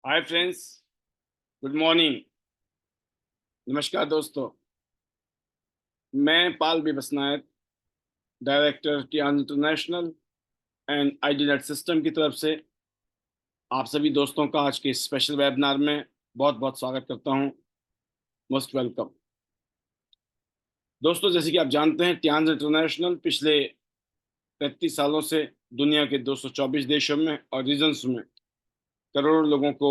Hi friends, good morning. नमस्कार दोस्तों। मैं Pal B Basnayak, director Tiens international and ID net system की तरफ से आप सभी दोस्तों का आज के इस स्पेशल वेबिनार में बहुत बहुत स्वागत करता हूं। Most welcome. दोस्तों, जैसे कि आप जानते हैं, टियान इंटरनेशनल पिछले 33 सालों से दुनिया के 224 देशों में और रीजन्स में करोड़ों लोगों को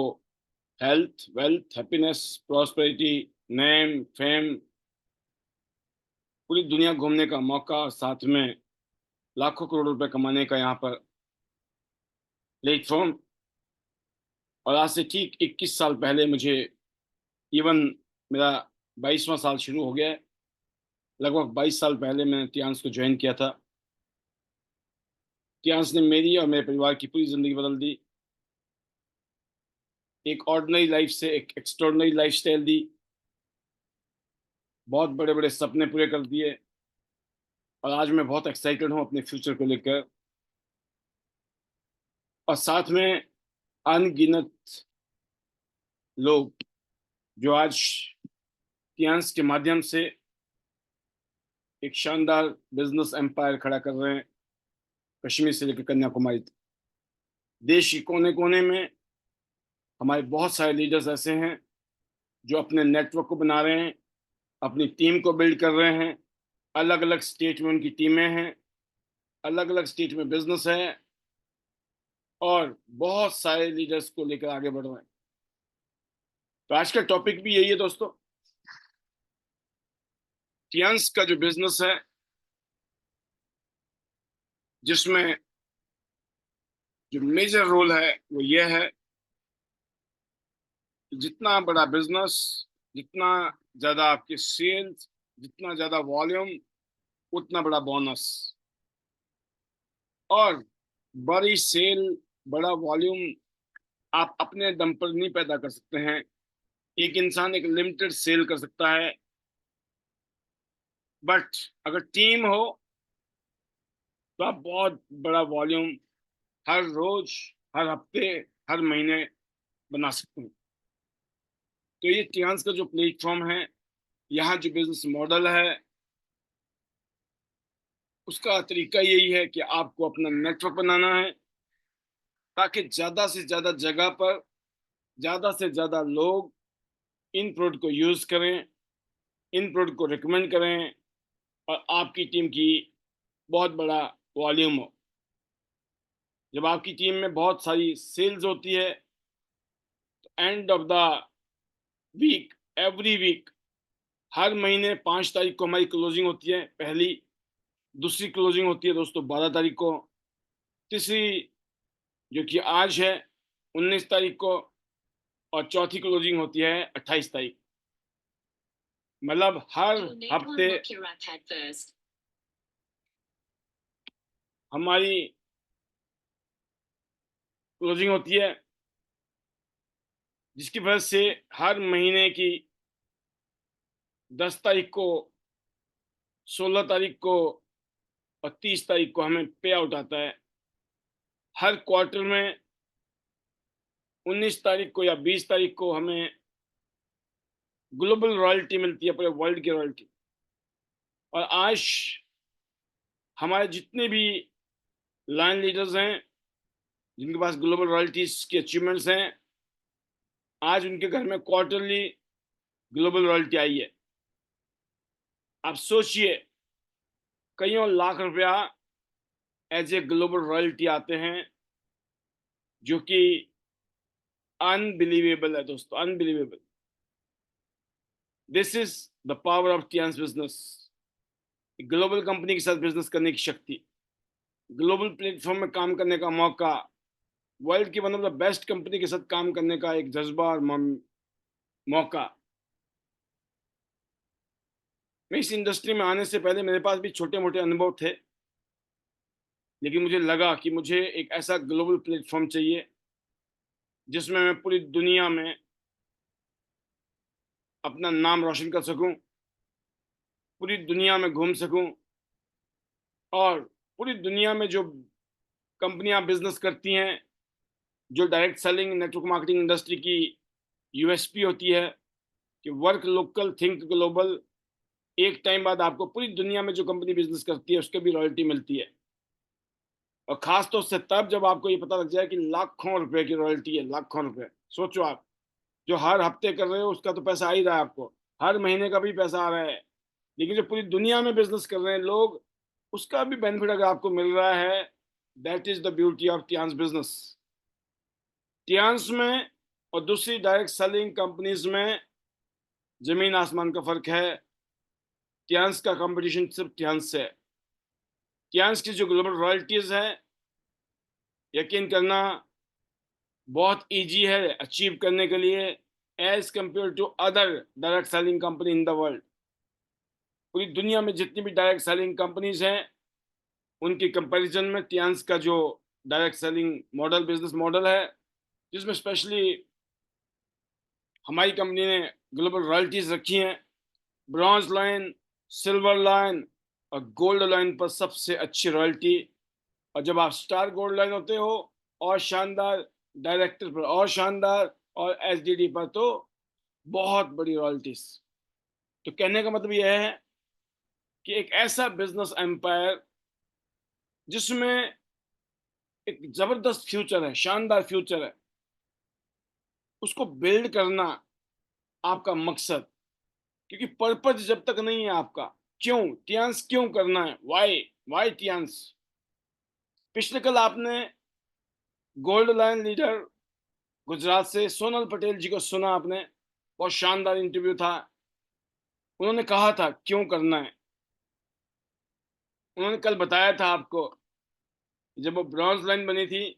health, wealth, happiness, prosperity, name, fame, पूरी दुनिया घूमने का मौका और साथ में लाखों करोड़ रुपए कमाने का यहाँ पर प्लेटफॉर्म। और आज से ठीक 21 साल पहले मुझे इवन मेरा 22वां साल शुरू हो गया है। लगभग 22 साल पहले मैंने टियान्स को ज्वाइन किया था। टियान्स ने मेरी और मेरे परिवार की पूरी जिंदगी बदल दी। एक ऑर्डिनरी लाइफ से एक एक्स्ट्रॉर्डिनरी लाइफ स्टाइल दी। बहुत बड़े बड़े सपने पूरे कर दिए। और आज मैं बहुत एक्साइटेड हूँ अपने फ्यूचर को लेकर। और साथ में अनगिनत लोग जो आज टियान्स के माध्यम से एक शानदार बिजनेस एम्पायर खड़ा कर रहे हैं, कश्मीर से लेकर कन्याकुमारी तक। देश के कोने कोने में हमारे बहुत सारे लीडर्स ऐसे हैं जो अपने नेटवर्क को बना रहे हैं, अपनी टीम को बिल्ड कर रहे हैं। अलग अलग स्टेट में उनकी टीमें हैं, अलग अलग स्टेट में बिजनेस है, और बहुत सारे लीडर्स को लेकर आगे बढ़ रहे हैं। तो आज का टॉपिक भी यही है दोस्तों। टियान्स का जो बिजनेस है, जिसमें जो मेजर रोल है वो ये है कि जितना बड़ा बिजनेस, जितना ज्यादा आपके सेल्स, जितना ज्यादा वॉल्यूम, उतना बड़ा बोनस। और बड़ी सेल, बड़ा वॉल्यूम आप अपने दम पर नहीं पैदा कर सकते हैं। एक इंसान एक लिमिटेड सेल कर सकता है, बट अगर टीम हो तो आप बहुत बड़ा वॉल्यूम हर रोज, हर हफ्ते, हर महीने बना सकते हैं। तो ये टियान्स का जो प्लेटफॉर्म है, यहाँ जो बिजनेस मॉडल है, उसका तरीका यही है कि आपको अपना नेटवर्क बनाना है, ताकि ज्यादा से ज्यादा जगह पर ज्यादा से ज्यादा लोग इन प्रोडक्ट को यूज करें, इन प्रोडक्ट को रिकमेंड करें, और आपकी टीम की बहुत बड़ा वॉल्यूम हो। जब आपकी टीम में बहुत सारी सेल्स होती है तो end of the week, every week, हर महीने 5 तारीख को हमारी क्लोजिंग होती है। पहली, दूसरी क्लोजिंग होती है दोस्तों 12 तारीख को, तीसरी जो कि आज है 19 तारीख को, और चौथी क्लोजिंग होती है 28 तारीख। मतलब हर हफ्ते हमारी क्लोजिंग होती है, जिसकी वजह से हर महीने की 10 तारीख को, 16 तारीख को और 30 तारीख को हमें पे आउट आता है। हर क्वार्टर में 19 तारीख को या 20 तारीख को हमें ग्लोबल रॉयल्टी मिलती है, पूरे वर्ल्ड की रॉयल्टी। और आज हमारे जितने भी लाइन लीडर्स हैं जिनके पास ग्लोबल रॉयल्टीज की अचीवमेंट्स हैं, आज उनके घर में क्वार्टरली ग्लोबल रॉयल्टी आई है। आप सोचिए, कईयों लाख रुपया एज ए ग्लोबल रॉयल्टी आते हैं, जो कि अनबिलीवेबल है दोस्तों, unbelievable. This is the power of Tiens business. Global company के साथ बिजनेस करने की शक्ति, ग्लोबल प्लेटफॉर्म में काम करने का मौका, वर्ल्ड की one of the best company के साथ काम करने का एक जज्बा और मौका। मैं इस इंडस्ट्री में आने से पहले मेरे पास भी छोटे मोटे अनुभव थे, लेकिन मुझे लगा कि मुझे एक ऐसा ग्लोबल प्लेटफॉर्म चाहिए जिसमें मैं पूरी दुनिया में अपना नाम रोशन कर सकूं, पूरी दुनिया में घूम सकूं, और पूरी दुनिया में जो कंपनियां बिजनेस करती हैं जो direct selling network marketing industry की यूएसपी होती है कि वर्क लोकल थिंक ग्लोबल। एक टाइम बाद आपको पूरी दुनिया में जो कंपनी बिजनेस करती है उसके भी रॉयल्टी मिलती है, और खास तौर से तब जब आपको ये पता लग जाए कि लाखों रुपए की रॉयल्टी है, लाखों रुपए। सोचो आप, जो हर हफ्ते कर रहे हो उसका तो पैसा आ ही रहा है आपको, हर महीने का भी पैसा आ रहा है, लेकिन जो पूरी दुनिया में बिजनेस कर रहे हैं लोग, उसका भी बेनिफिट अगर आपको मिल रहा है, that is the beauty of Tiens business. Tiens में और दूसरी डायरेक्ट सेलिंग कंपनीज में जमीन आसमान का फर्क है। टियान्स का कंपटीशन सिर्फ टियान्स से है। टियान्स की जो ग्लोबल रॉयल्टीज है, यकीन करना बहुत इजी है अचीव करने के लिए, as compare to other direct selling company in the world. पूरी दुनिया में जितनी भी डायरेक्ट सेलिंग कंपनीज हैं, उनकी कंपैरिजन में टियान्स का जो direct selling model, business model है, जिसमें स्पेशली हमारी कंपनी ने ग्लोबल रॉयल्टीज रखी हैं, ब्रॉन्ज लाइन, सिल्वर लाइन और गोल्ड लाइन पर सबसे अच्छी रॉयल्टी, और जब आप स्टार गोल्ड लाइन होते हो और शानदार, डायरेक्टर पर और शानदार, और एचडीडी पर तो बहुत बड़ी रॉयल्टीज। तो कहने का मतलब यह है कि एक ऐसा बिजनेस एम्पायर जिसमें एक जबरदस्त फ्यूचर है, शानदार फ्यूचर है, उसको बिल्ड करना आपका मकसद। क्योंकि पर्पज जब तक नहीं है आपका, क्यों टियान्स क्यों करना है, वाई टियान्स। पिछले कल आपने गोल्ड लाइन लीडर गुजरात से सोनल पटेल जी को सुना आपने, बहुत शानदार इंटरव्यू था। उन्होंने कहा था क्यों करना है। उन्होंने कल बताया था आपको, जब वो ब्रॉन्ज लाइन बनी थी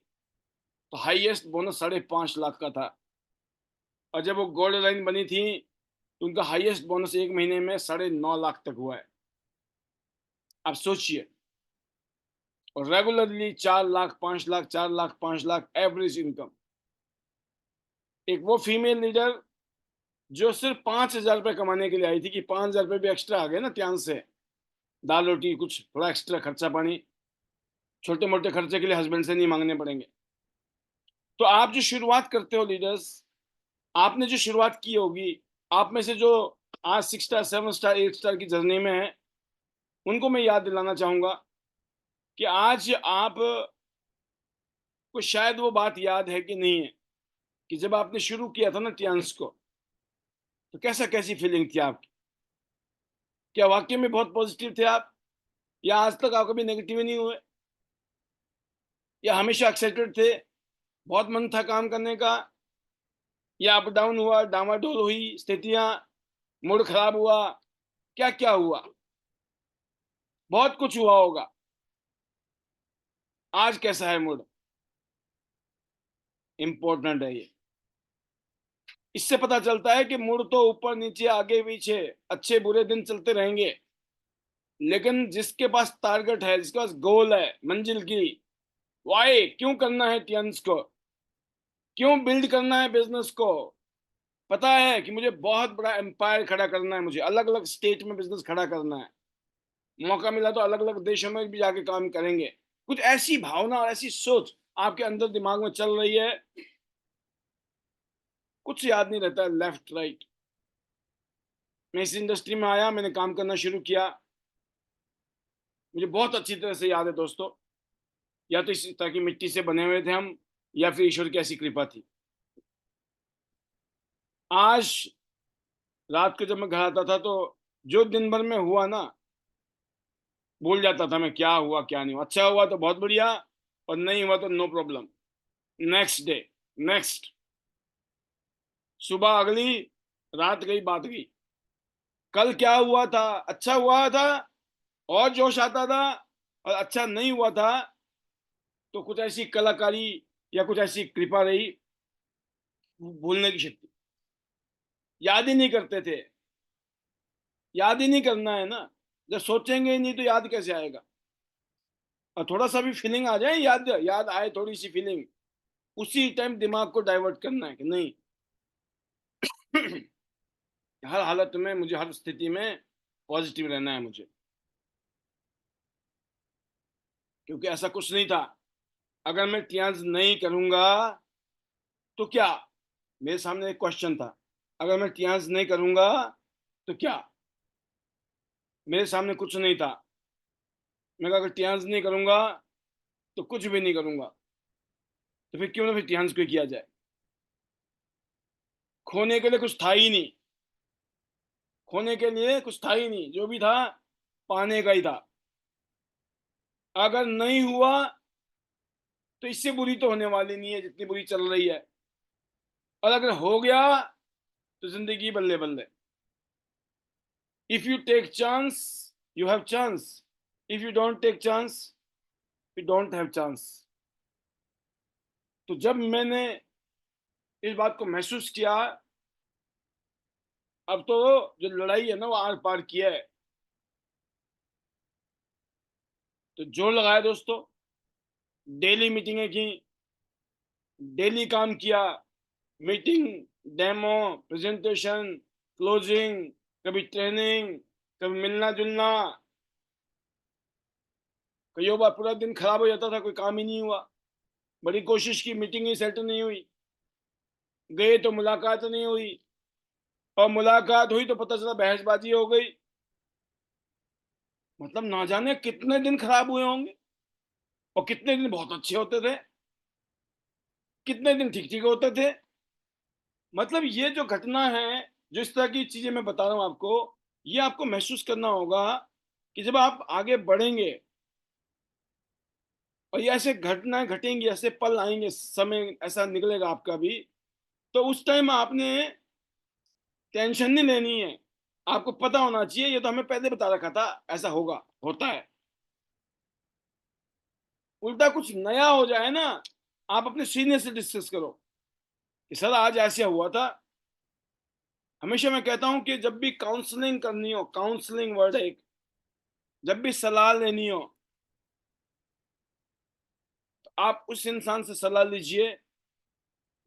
तो हाईएस्ट बोनस 5.5 लाख का था, और जब वो गोल्ड लाइन बनी थी तो उनका हाईएस्ट बोनस एक महीने में 9.5 लाख तक हुआ है। आप सोचिए, और regularly 4 lakh 5 lakh, 4 lakh 5 lakh average income. एक वो फीमेल लीडर जो सिर्फ 5,000 रुपये कमाने के लिए आई थी, कि 5,000 रुपये भी एक्स्ट्रा आ गए ना ध्यान से, दाल रोटी कुछ थोड़ा एक्स्ट्रा खर्चा पानी, छोटे मोटे खर्चे के लिए हस्बैंड से नहीं मांगने पड़ेंगे। तो आप जो शुरुआत करते हो लीडर्स, आपने जो शुरुआत की होगी, आप में से जो आज 6 स्टार 7 स्टार 8 स्टार की जर्नी में है, उनको मैं याद दिलाना चाहूंगा कि आज आप को शायद वो बात याद है कि नहीं है, कि जब आपने शुरू किया था ना टियान्स को, तो कैसा कैसी फीलिंग थी आपकी। क्या वाकई में बहुत पॉजिटिव थे आप, या आज तक आप कभी नेगेटिव नहीं हुए, या हमेशा एक्साइटेड थे, बहुत मन था काम करने का, या अप डाउन हुआ, डामाडोल हुई स्थितियां, मूड खराब हुआ, क्या क्या हुआ, बहुत कुछ हुआ होगा। आज कैसा है मूड, इंपॉर्टेंट है ये। इससे पता चलता है कि मूड तो ऊपर नीचे आगे पीछे अच्छे बुरे दिन चलते रहेंगे, लेकिन जिसके पास टारगेट है, जिसके पास गोल है मंजिल की, वाई क्यों करना है टियंस को, क्यों बिल्ड करना है बिजनेस को, पता है कि मुझे बहुत बड़ा एम्पायर खड़ा करना है, मुझे अलग अलग स्टेट में बिजनेस खड़ा करना है, मौका मिला तो अलग अलग देशों में भी जाके काम करेंगे। कुछ ऐसी भावना और ऐसी सोच आपके अंदर दिमाग में चल रही है, कुछ याद नहीं रहता है लेफ्ट राइट। मैं इस इंडस्ट्री में आया, मैंने काम करना शुरू किया, मुझे बहुत अच्छी तरह से याद है दोस्तों, या तो इस तरह की मिट्टी से बने हुए थे हम, या फिर ईश्वर की ऐसी कृपा थी। आज रात को जब मैं घर आता था तो जो दिन भर में हुआ ना, भूल जाता था मैं क्या हुआ क्या नहीं हुआ। अच्छा हुआ तो बहुत बढ़िया, और नहीं हुआ तो no problem, next day, next, सुबह अगली, रात गई बात गई। कल क्या हुआ था, अच्छा हुआ था और जोश आता था, और अच्छा नहीं हुआ था तो कुछ ऐसी कलाकारी या कुछ ऐसी कृपा रही, भूलने की शक्ति, याद ही नहीं करते थे। याद ही नहीं करना है ना, जब सोचेंगे ही नहीं तो याद कैसे आएगा। और थोड़ा सा भी फीलिंग आ जाए, याद याद आए थोड़ी सी फीलिंग, उसी टाइम दिमाग को डाइवर्ट करना है कि नहीं हर हालत में मुझे, हर स्थिति में पॉजिटिव रहना है मुझे, क्योंकि ऐसा कुछ नहीं था। अगर मैं टियाज नहीं करूंगा तो क्या? मेरे सामने एक क्वेश्चन था, अगर मैं टियांस नहीं करूंगा तो क्या? मेरे सामने कुछ नहीं था। मैं कहा, अगर टियांस नहीं करूंगा तो कुछ भी नहीं करूंगा। तो फिर क्यों ना फिर टियांस को किया जाए। खोने के लिए कुछ था ही नहीं। खोने के लिए कुछ था ही नहीं, जो भी था पाने का ही था। अगर नहीं हुआ तो इससे बुरी तो होने वाली नहीं है जितनी बुरी चल रही है। और अगर हो गया तो जिंदगी बल्ले बल्ले। If you take chance you have chance, if you don't take chance you don't have chance. तो जब मैंने इस बात को महसूस किया, अब तो जो लड़ाई है ना वो आर पार की है। तो जोर लगाया दोस्तों, डेली मीटिंगें की, डेली काम किया। मीटिंग, डेमो, प्रेजेंटेशन, क्लोजिंग, कभी ट्रेनिंग, कभी मिलना जुलना। कई बार पूरा दिन खराब हो जाता था, कोई काम ही नहीं हुआ। बड़ी कोशिश की, मीटिंग ही सेट नहीं हुई। गए तो मुलाकात नहीं हुई, और मुलाकात हुई तो पता चला बहसबाजी हो गई। मतलब ना जाने कितने दिन खराब हुए होंगे, और कितने दिन बहुत अच्छे होते थे, कितने दिन ठीक ठीक होते थे। मतलब ये जो घटना है, जो इस तरह की चीजें मैं बता रहा हूं आपको, ये आपको महसूस करना होगा कि जब आप आगे बढ़ेंगे और ये ऐसे घटनाएं घटेंगी, ऐसे पल आएंगे, समय ऐसा निकलेगा आपका भी, तो उस टाइम आपने टेंशन नहीं लेनी है। आपको पता होना चाहिए, ये तो हमें पहले बता रखा था, ऐसा होगा, होता है। उल्टा कुछ नया हो जाए ना, आप अपने सीनियर से डिस्कस करो कि सर आज ऐसे हुआ था। हमेशा मैं कहता हूं कि जब भी काउंसलिंग करनी हो, काउंसलिंग वर्ड है एक, जब भी सलाह लेनी हो, तो आप उस इंसान से सलाह लीजिए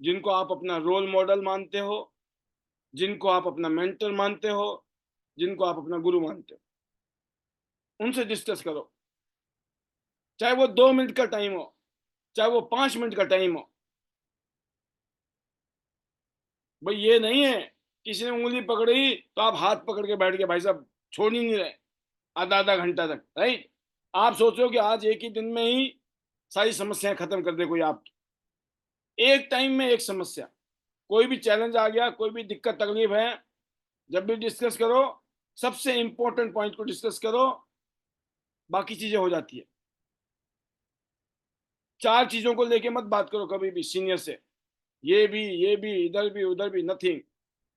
जिनको आप अपना रोल मॉडल मानते हो, जिनको आप अपना मेंटर मानते हो, जिनको आप अपना गुरु मानते हो। उनसे डिस्कस करो, चाहे वो 2 मिनट का टाइम हो, चाहे वो 5 मिनट का टाइम हो। भाई ये नहीं है किसी ने उंगली पकड़ी तो आप हाथ पकड़ के बैठ गए, भाई साहब छोड़ ही नहीं रहे आधा आधा घंटा तक, राइट? आप सोचो कि आज एक ही दिन में ही सारी समस्याएं खत्म कर दे कोई आप। एक टाइम में एक समस्या, कोई भी चैलेंज आ गया, कोई भी दिक्कत तकलीफ है, जब भी डिस्कस करो, सबसे इंपॉर्टेंट पॉइंट को डिस्कस करो, बाकी चीजें हो जाती है। चार चीजों को लेके मत बात करो कभी भी सीनियर से, ये भी इधर भी उधर भी, नथिंग।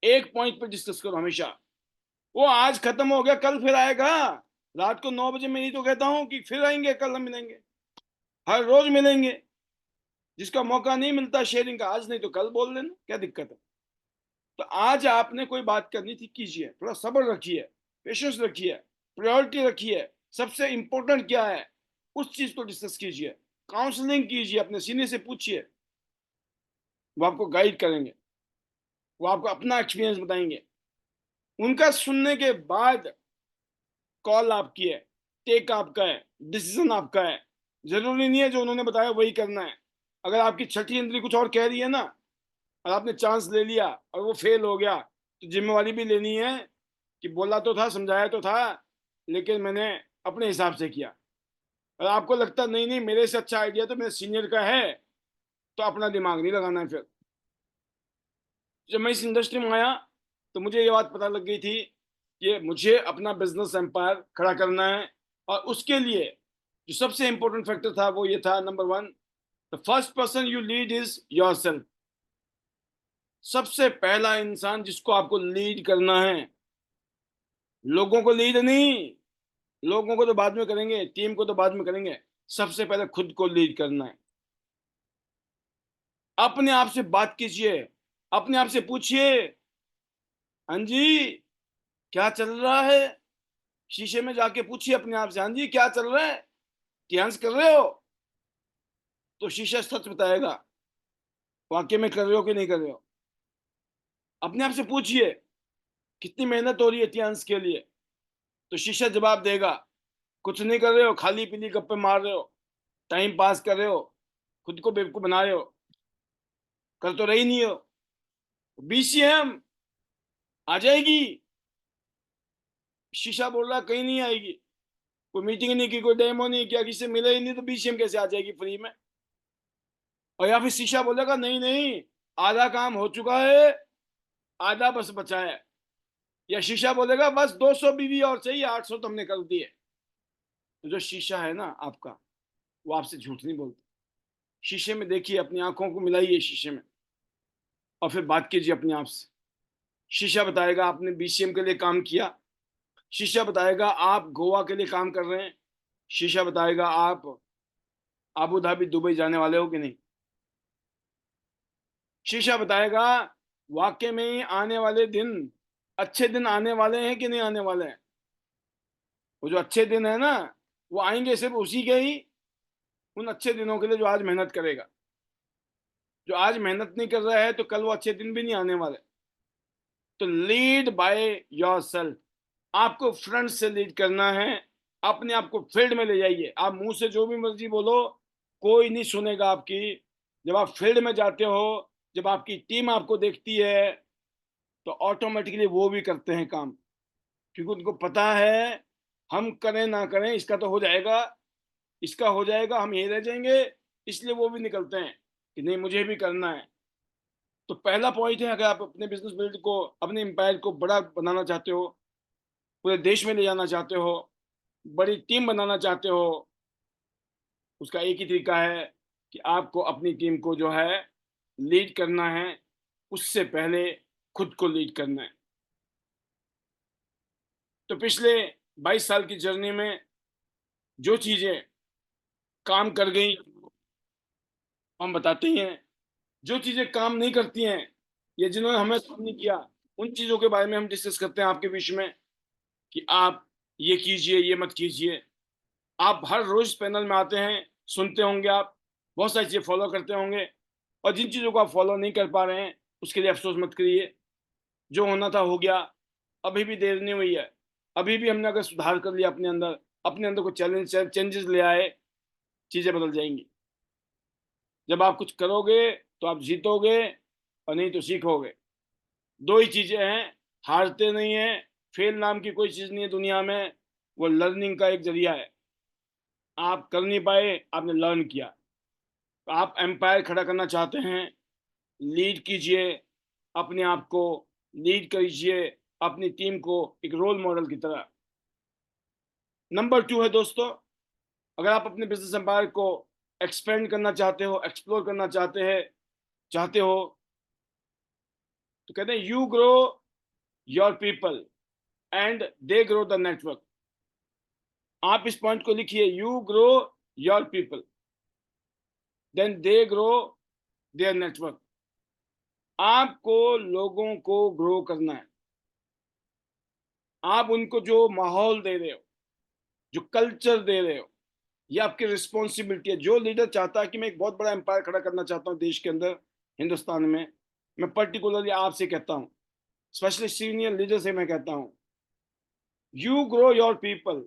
एक पॉइंट पे डिस्कस करो हमेशा। वो आज खत्म हो गया, कल फिर आएगा। रात को 9 बजे मैं ही तो कहता हूँ कि फिर आएंगे, कल हम मिलेंगे, हर रोज मिलेंगे। जिसका मौका नहीं मिलता शेयरिंग का, आज नहीं तो कल बोल देना, क्या दिक्कत है? तो आज आपने कोई बात करनी थी, कीजिए, थोड़ा सब्र रखिए, पेशेंस रखिए, प्रायोरिटी रखिए। सबसे इंपॉर्टेंट क्या है उस चीज को डिस्कस कीजिए, काउंसलिंग कीजिए, अपने सीनियर से पूछिए। वो आपको गाइड करेंगे, वो आपको अपना एक्सपीरियंस बताएंगे। उनका सुनने के बाद कॉल आपकी है, टेक आपका है, डिसीजन आपका है। जरूरी नहीं है जो उन्होंने बताया वही करना है। अगर आपकी छठी इंद्री कुछ और कह रही है ना, और आपने चांस ले लिया और वो फेल हो गया, तो जिम्मेवारी भी लेनी है कि बोला तो था, समझाया तो था, लेकिन मैंने अपने हिसाब से किया। और आपको लगता नहीं नहीं मेरे से अच्छा आइडिया तो मेरे सीनियर का है, तो अपना दिमाग नहीं लगाना है फिर। जब मैं इस इंडस्ट्री में आया तो मुझे ये बात पता लग गई थी कि मुझे अपना बिजनेस एम्पायर खड़ा करना है। और उसके लिए जो सबसे इंपॉर्टेंट फैक्टर था वो ये था, number one, the first person you lead is your self. सबसे पहला इंसान जिसको आपको लीड करना है, लोगों को लीड नहीं, लोगों को तो बाद में करेंगे, टीम को तो बाद में करेंगे, सबसे पहले खुद को लीड करना है। अपने आप से बात कीजिए, अपने आप से पूछिए, हाँ जी क्या चल रहा है? शीशे में जाके पूछिए अपने आप से, हाँ जी क्या चल रहा है? ध्यान कर रहे हो? तो शीशा सच बताएगा वाकई में कर रहे हो कि नहीं कर रहे हो। अपने आप से पूछिए कितनी मेहनत हो रही है ध्यान के लिए, तो शीशा जवाब देगा। कुछ नहीं कर रहे हो, खाली पीली गप्पे मार रहे हो, टाइम पास कर रहे हो, खुद को बेवकूफ बना रहे हो। कर तो रही नहीं हो। बीसीएम आ जाएगी, शीशा बोल रहा कहीं नहीं आएगी, कोई मीटिंग नहीं की, कोई डेमो नहीं किया, किसी से मिले ही नहीं, तो बीसीएम कैसे आ जाएगी फ्री में? और या फिर शीशा बोलेगा नहीं नहीं, आधा काम हो चुका है, आधा बस बचा है। या शीशा बोलेगा बस 200 बीवी और चाहिए, 800 तो हमने कर दिए। तो जो शीशा है ना आपका, वो आपसे झूठ नहीं बोलता। शीशे में देखिए, अपनी आंखों को मिलाइए शीशे में, और फिर बात कीजिए अपने आप से। शीशा बताएगा आपने बीसीएम के लिए काम किया, शीशा बताएगा आप गोवा के लिए काम कर रहे हैं, शीशा बताएगा आप अबू धाबी दुबई जाने वाले हो कि नहीं। शीशा बताएगा वाकई में ही आने वाले दिन, अच्छे दिन आने वाले हैं कि नहीं आने वाले हैं। वो जो अच्छे दिन है ना, वो आएंगे सिर्फ उसी के ही, उन अच्छे दिनों के लिए जो आज मेहनत करेगा। जो आज मेहनत नहीं कर रहा है तो कल वो अच्छे दिन भी नहीं आने वाले। तो लीड बाय योर सेल्फ। आपको फ्रंट से लीड करना है, अपने आप को फील्ड में ले जाइए। आप मुंह से जो भी मर्जी बोलो, कोई नहीं सुनेगा आपकी। जब आप फील्ड में जाते हो, जब आपकी टीम आपको देखती है, तो ऑटोमेटिकली वो भी करते हैं काम, क्योंकि उनको पता है हम करें ना करें इसका तो हो जाएगा, इसका हो जाएगा, हम यहीं रह जाएंगे। इसलिए वो भी निकलते हैं कि नहीं मुझे भी करना है। तो पहला पॉइंट है, अगर आप अपने बिजनेस बिल्ड को, अपने एम्पायर को बड़ा बनाना चाहते हो, पूरे देश में ले जाना चाहते हो, बड़ी टीम बनाना चाहते हो, उसका एक ही तरीका है कि आपको अपनी टीम को जो है लीड करना है। उससे पहले खुद को लीड करना है। तो पिछले 22 साल की जर्नी में जो चीजें काम कर गई, हम बताते ही हैं। जो चीजें काम नहीं करती हैं, या जिन्होंने हमें काम नहीं किया, उन चीजों के बारे में हम डिस्कस करते हैं आपके बीच में, कि आप ये कीजिए, ये मत कीजिए। आप हर रोज पैनल में आते हैं, सुनते होंगे, आप बहुत सारी चीजें फॉलो करते होंगे, और जिन चीजों को आप फॉलो नहीं कर पा रहे हैं उसके लिए अफसोस मत करिए। जो होना था हो गया, अभी भी देर नहीं हुई है। अभी भी हमने अगर सुधार कर लिया अपने अंदर को चेंजेस ले आए, चीजें बदल जाएंगी। जब आप कुछ करोगे तो आप जीतोगे, और नहीं तो सीखोगे। दो ही चीजें हैं, हारते नहीं है। फेल नाम की कोई चीज नहीं है दुनिया में, वो लर्निंग का एक जरिया है। आप कर नहीं पाए, आपने लर्न किया। तो आप एम्पायर खड़ा करना चाहते हैं, लीड कीजिए अपने आप को, लीड कीजिए अपनी टीम को एक रोल मॉडल की तरह। नंबर 2 है दोस्तों, अगर आप अपने बिजनेस एम्पायर को एक्सपेंड करना चाहते हो, एक्सप्लोर करना चाहते हो, तो कहते हैं you grow your people and they grow the network. आप इस पॉइंट को लिखिए, you grow your people then they grow their network. आपको लोगों को ग्रो करना है। आप उनको जो माहौल दे रहे हो, जो कल्चर दे रहे हो, ये आपकी रिस्पॉन्सिबिलिटी है। जो लीडर चाहता है कि मैं एक बहुत बड़ा एम्पायर खड़ा करना चाहता हूँ देश के अंदर, हिंदुस्तान में, मैं पर्टिकुलरली आपसे कहता हूँ, स्पेशली सीनियर लीडर से मैं कहता हूँ, you grow your people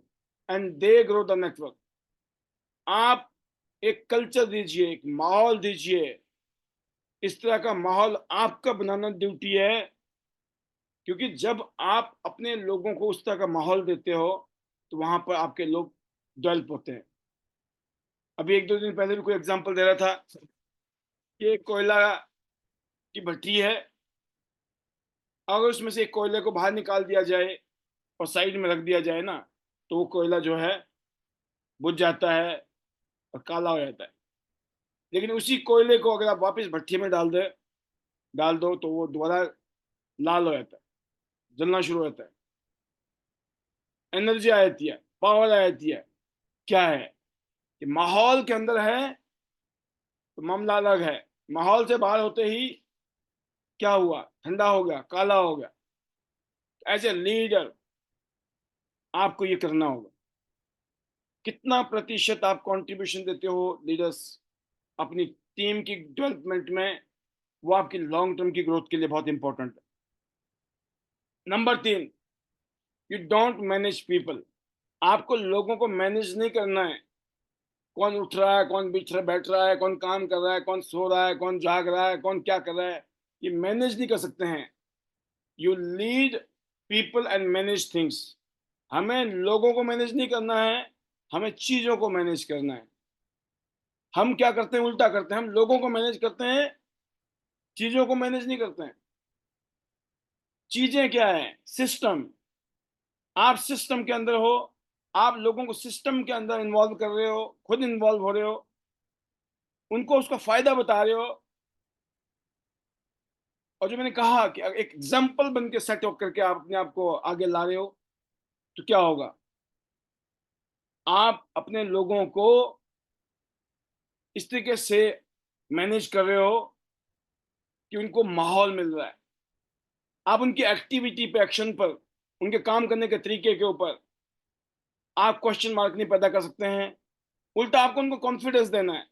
and they grow the network. आप एक कल्चर दीजिए, एक माहौल दीजिए। इस तरह का माहौल आपका बनाना ड्यूटी है, क्योंकि जब आप अपने लोगों को उस तरह का माहौल देते हो, तो वहां पर आपके लोग डेवलप होते हैं। अभी 1-2 दिन पहले भी कोई एग्जांपल दे रहा था कि कोयला की भट्टी है, अगर उसमें से एक कोयले को बाहर निकाल दिया जाए और साइड में रख दिया जाए ना, तो वो कोयला जो है बुझ जाता है और काला हो जाता है। लेकिन उसी कोयले को अगर आप वापस भट्टी में डाल दो, तो वो दोबारा लाल हो जाता है, जलना शुरू हो जाता है। एनर्जी आ जाती है, पावर आ जाती है। क्या है कि माहौल के अंदर है तो मामला अलग है। माहौल से बाहर होते ही क्या हुआ, ठंडा हो गया, काला हो गया। एज ए लीडर आपको ये करना होगा। कितना प्रतिशत आप कंट्रीब्यूशन देते हो लीडर्स अपनी टीम की डेवलपमेंट में, वो आपकी लॉन्ग टर्म की ग्रोथ के लिए बहुत इंपॉर्टेंट है। Number 3, you don't manage people. आपको लोगों को मैनेज नहीं करना है, कौन उठ रहा है, कौन बैठ रहा है, कौन काम कर रहा है, कौन सो रहा है, कौन जाग रहा है, कौन क्या कर रहा है, ये मैनेज नहीं कर सकते हैं। You lead people and manage things. हमें लोगों को मैनेज नहीं करना है, हमें चीजों को मैनेज करना है। हम क्या करते हैं, उल्टा करते हैं, हम लोगों को मैनेज करते हैं, चीजों को मैनेज नहीं करते हैं। चीजें क्या है? सिस्टम। आप सिस्टम के अंदर हो, आप लोगों को सिस्टम के अंदर इन्वॉल्व कर रहे हो, खुद इन्वॉल्व हो रहे हो, उनको उसका फायदा बता रहे हो। और जो मैंने कहा कि एक एग्जाम्पल बन के सेट अप करके आप अपने आप को आगे ला रहे हो, तो क्या होगा? आप अपने लोगों को इस तरीके से मैनेज कर रहे हो कि उनको माहौल मिल रहा है। आप उनकी एक्टिविटी पे, एक्शन पर, उनके काम करने के तरीके के ऊपर आप क्वेश्चन मार्क नहीं पैदा कर सकते हैं। उल्टा आपको उनको कॉन्फिडेंस देना है।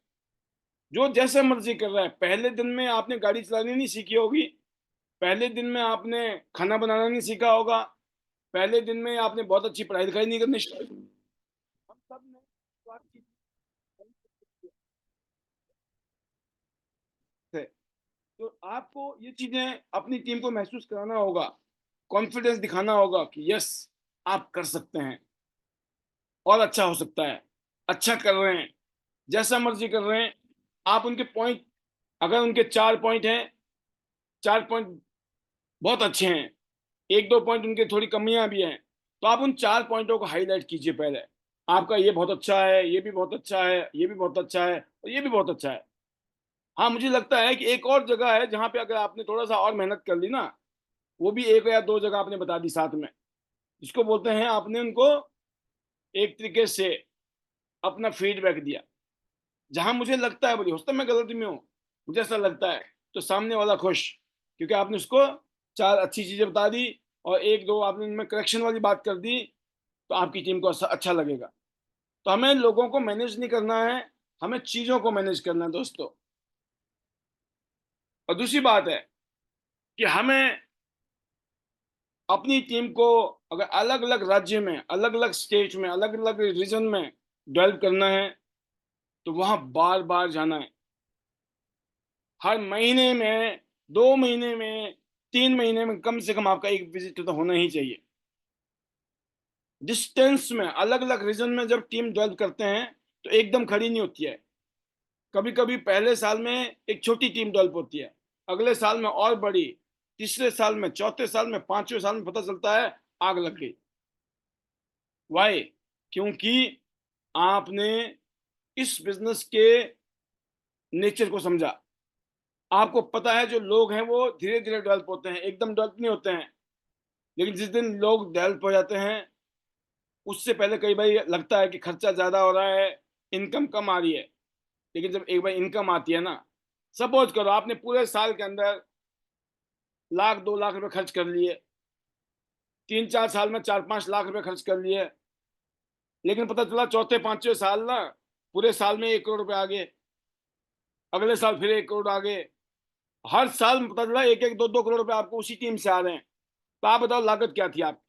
जो जैसे मर्जी कर रहा है, पहले दिन में आपने गाड़ी चलानी नहीं सीखी होगी, पहले दिन में आपने खाना बनाना नहीं सीखा होगा, पहले दिन में आपने बहुत अच्छी पढ़ाई लिखाई नहीं करनी शुरू की। हम सब ने शुरुआत की थी। तो आपको ये चीजें अपनी टीम को महसूस कराना होगा, कॉन्फिडेंस दिखाना होगा कि यस, आप कर सकते हैं और अच्छा हो सकता है, अच्छा कर रहे हैं, जैसा मर्जी कर रहे हैं। आप उनके पॉइंट, अगर उनके 4 पॉइंट हैं, 4 पॉइंट बहुत अच्छे हैं, एक दो पॉइंट उनके थोड़ी कमियां भी हैं, तो आप उन 4 पॉइंटों को हाईलाइट कीजिए पहले। आपका ये बहुत अच्छा है, ये भी बहुत अच्छा है, ये भी बहुत अच्छा है, और ये भी बहुत अच्छा है। हाँ, मुझे लगता है कि एक और जगह है जहां पे अगर आपने थोड़ा सा और मेहनत कर ली ना, वो भी एक या दो जगह आपने बता दी साथ में, जिसको बोलते हैं आपने उनको एक तरीके से अपना फीडबैक दिया। जहां मुझे लगता है, बोलिए हो सकता है मैं गलती में हूँ, मुझे ऐसा लगता है, तो सामने वाला खुश, क्योंकि आपने उसको 4 अच्छी चीजें बता दी और एक दो आपने उनमें करेक्शन वाली बात कर दी, तो आपकी टीम को अच्छा लगेगा। तो हमें लोगों को मैनेज नहीं करना है, हमें चीजों को मैनेज करना है दोस्तों। और दूसरी बात है कि हमें अपनी टीम को अगर अलग अलग राज्य में, अलग अलग स्टेट में, अलग अलग रीजन में डेवलप करना है, तो वहां बार बार जाना है। हर महीने में, 2 महीने में, 3 महीने में कम से कम आपका एक विजिट तो होना ही चाहिए। डिस्टेंस में, अलग अलग रीजन में जब टीम डेवलप करते हैं, तो एकदम खड़ी नहीं होती है। कभी कभी पहले साल में एक छोटी टीम डेवलप होती है, अगले साल में और बड़ी, तीसरे साल में, चौथे साल में, पांचवें साल में पता चलता है आग लग गई। वाई? क्योंकि आपने इस बिजनेस के नेचर को समझा। आपको पता है जो लोग हैं वो धीरे धीरे डेवलप होते हैं, एकदम डेवलप नहीं होते हैं। लेकिन जिस दिन लोग डेवलप हो जाते हैं, उससे पहले कई बार लगता है कि खर्चा ज्यादा हो रहा है, इनकम कम आ रही है। लेकिन जब एक बार इनकम आती है ना, सपोज करो आपने पूरे साल के अंदर 1 लाख 2 लाख रुपए खर्च कर लिए, 3 4 साल में 4 5 लाख रुपए खर्च कर लिए, लेकिन पता चला चौथे पांचवें साल ना, पूरे साल में 1 करोड़ रुपए आ गए, अगले साल फिर 1 करोड़ आ गए। हर साल पता चला एक एक दो दो करोड़ रुपए आपको उसी टीम से आ रहे हैं। तो आप बताओ लागत क्या थी आपकी?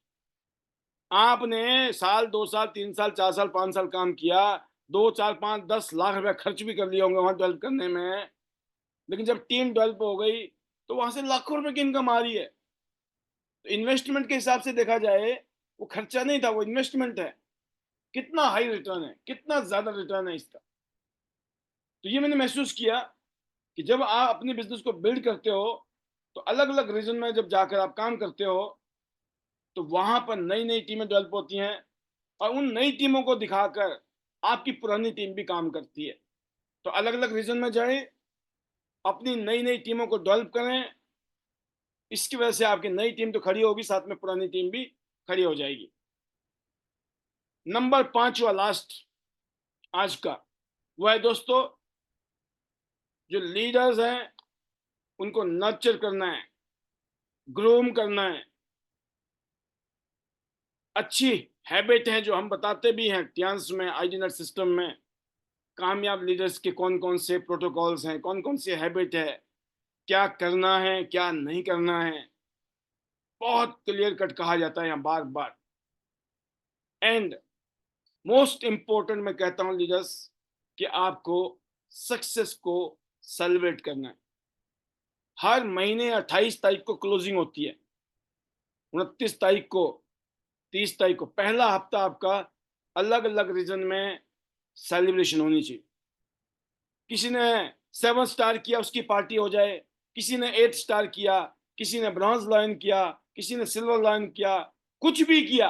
आपने साल, 2 साल, 3 साल, 4 साल, 5 साल काम किया, 2 4 5 10 लाख रुपए खर्च भी कर लिए होंगे वहां डेवलप करने में। लेकिन जब टीम डेवलप हो गई, तो वहां से लाखों रुपए की इनकम आ रही है। तो इन्वेस्टमेंट के हिसाब से देखा जाए, वो खर्चा नहीं था, वो इन्वेस्टमेंट है। कितना हाई रिटर्न है, कितना ज्यादा रिटर्न है इसका। तो ये मैंने महसूस किया कि जब आप अपने बिजनेस को बिल्ड करते हो, तो अलग अलग रीजन में जब जाकर आप काम करते हो, तो वहां पर नई नई टीमें डेवलप होती हैं, और उन नई टीमों को दिखाकर आपकी पुरानी टीम भी काम करती है। तो अलग अलग रीजन में जाएं, अपनी नई नई टीमों को डेवलप करें। इसकी वजह से आपकी नई टीम तो खड़ी होगी, साथ में पुरानी टीम भी खड़ी हो जाएगी। नंबर 5वां, लास्ट आज का, वो है दोस्तों, जो लीडर्स हैं उनको नर्चर करना है, ग्रूम करना है। अच्छी हैबिट है जो हम बताते भी हैं टियान्स में, आईडीनेट सिस्टम में। कामयाब लीडर्स के कौन कौन से प्रोटोकॉल्स हैं, कौन कौन सी हैबिट है, क्या करना है, क्या नहीं करना है, बहुत क्लियर कट कहा जाता है यहाँ बार बार। एंड मोस्ट इंपॉर्टेंट मैं कहता हूँ लीडर्स, कि आपको सक्सेस को सेलिब्रेट करना है। हर महीने 28 तारीख को क्लोजिंग होती है, 29 तारीख को, 30 तारीख को, पहला हफ्ता आपका अलग अलग रीजन में सेलिब्रेशन होनी चाहिए। किसी ने 7 स्टार किया, उसकी पार्टी हो जाए, किसी ने 8 स्टार किया, किसी ने ब्रॉन्ज लाइन किया, किसी ने सिल्वर लाइन किया, कुछ भी किया।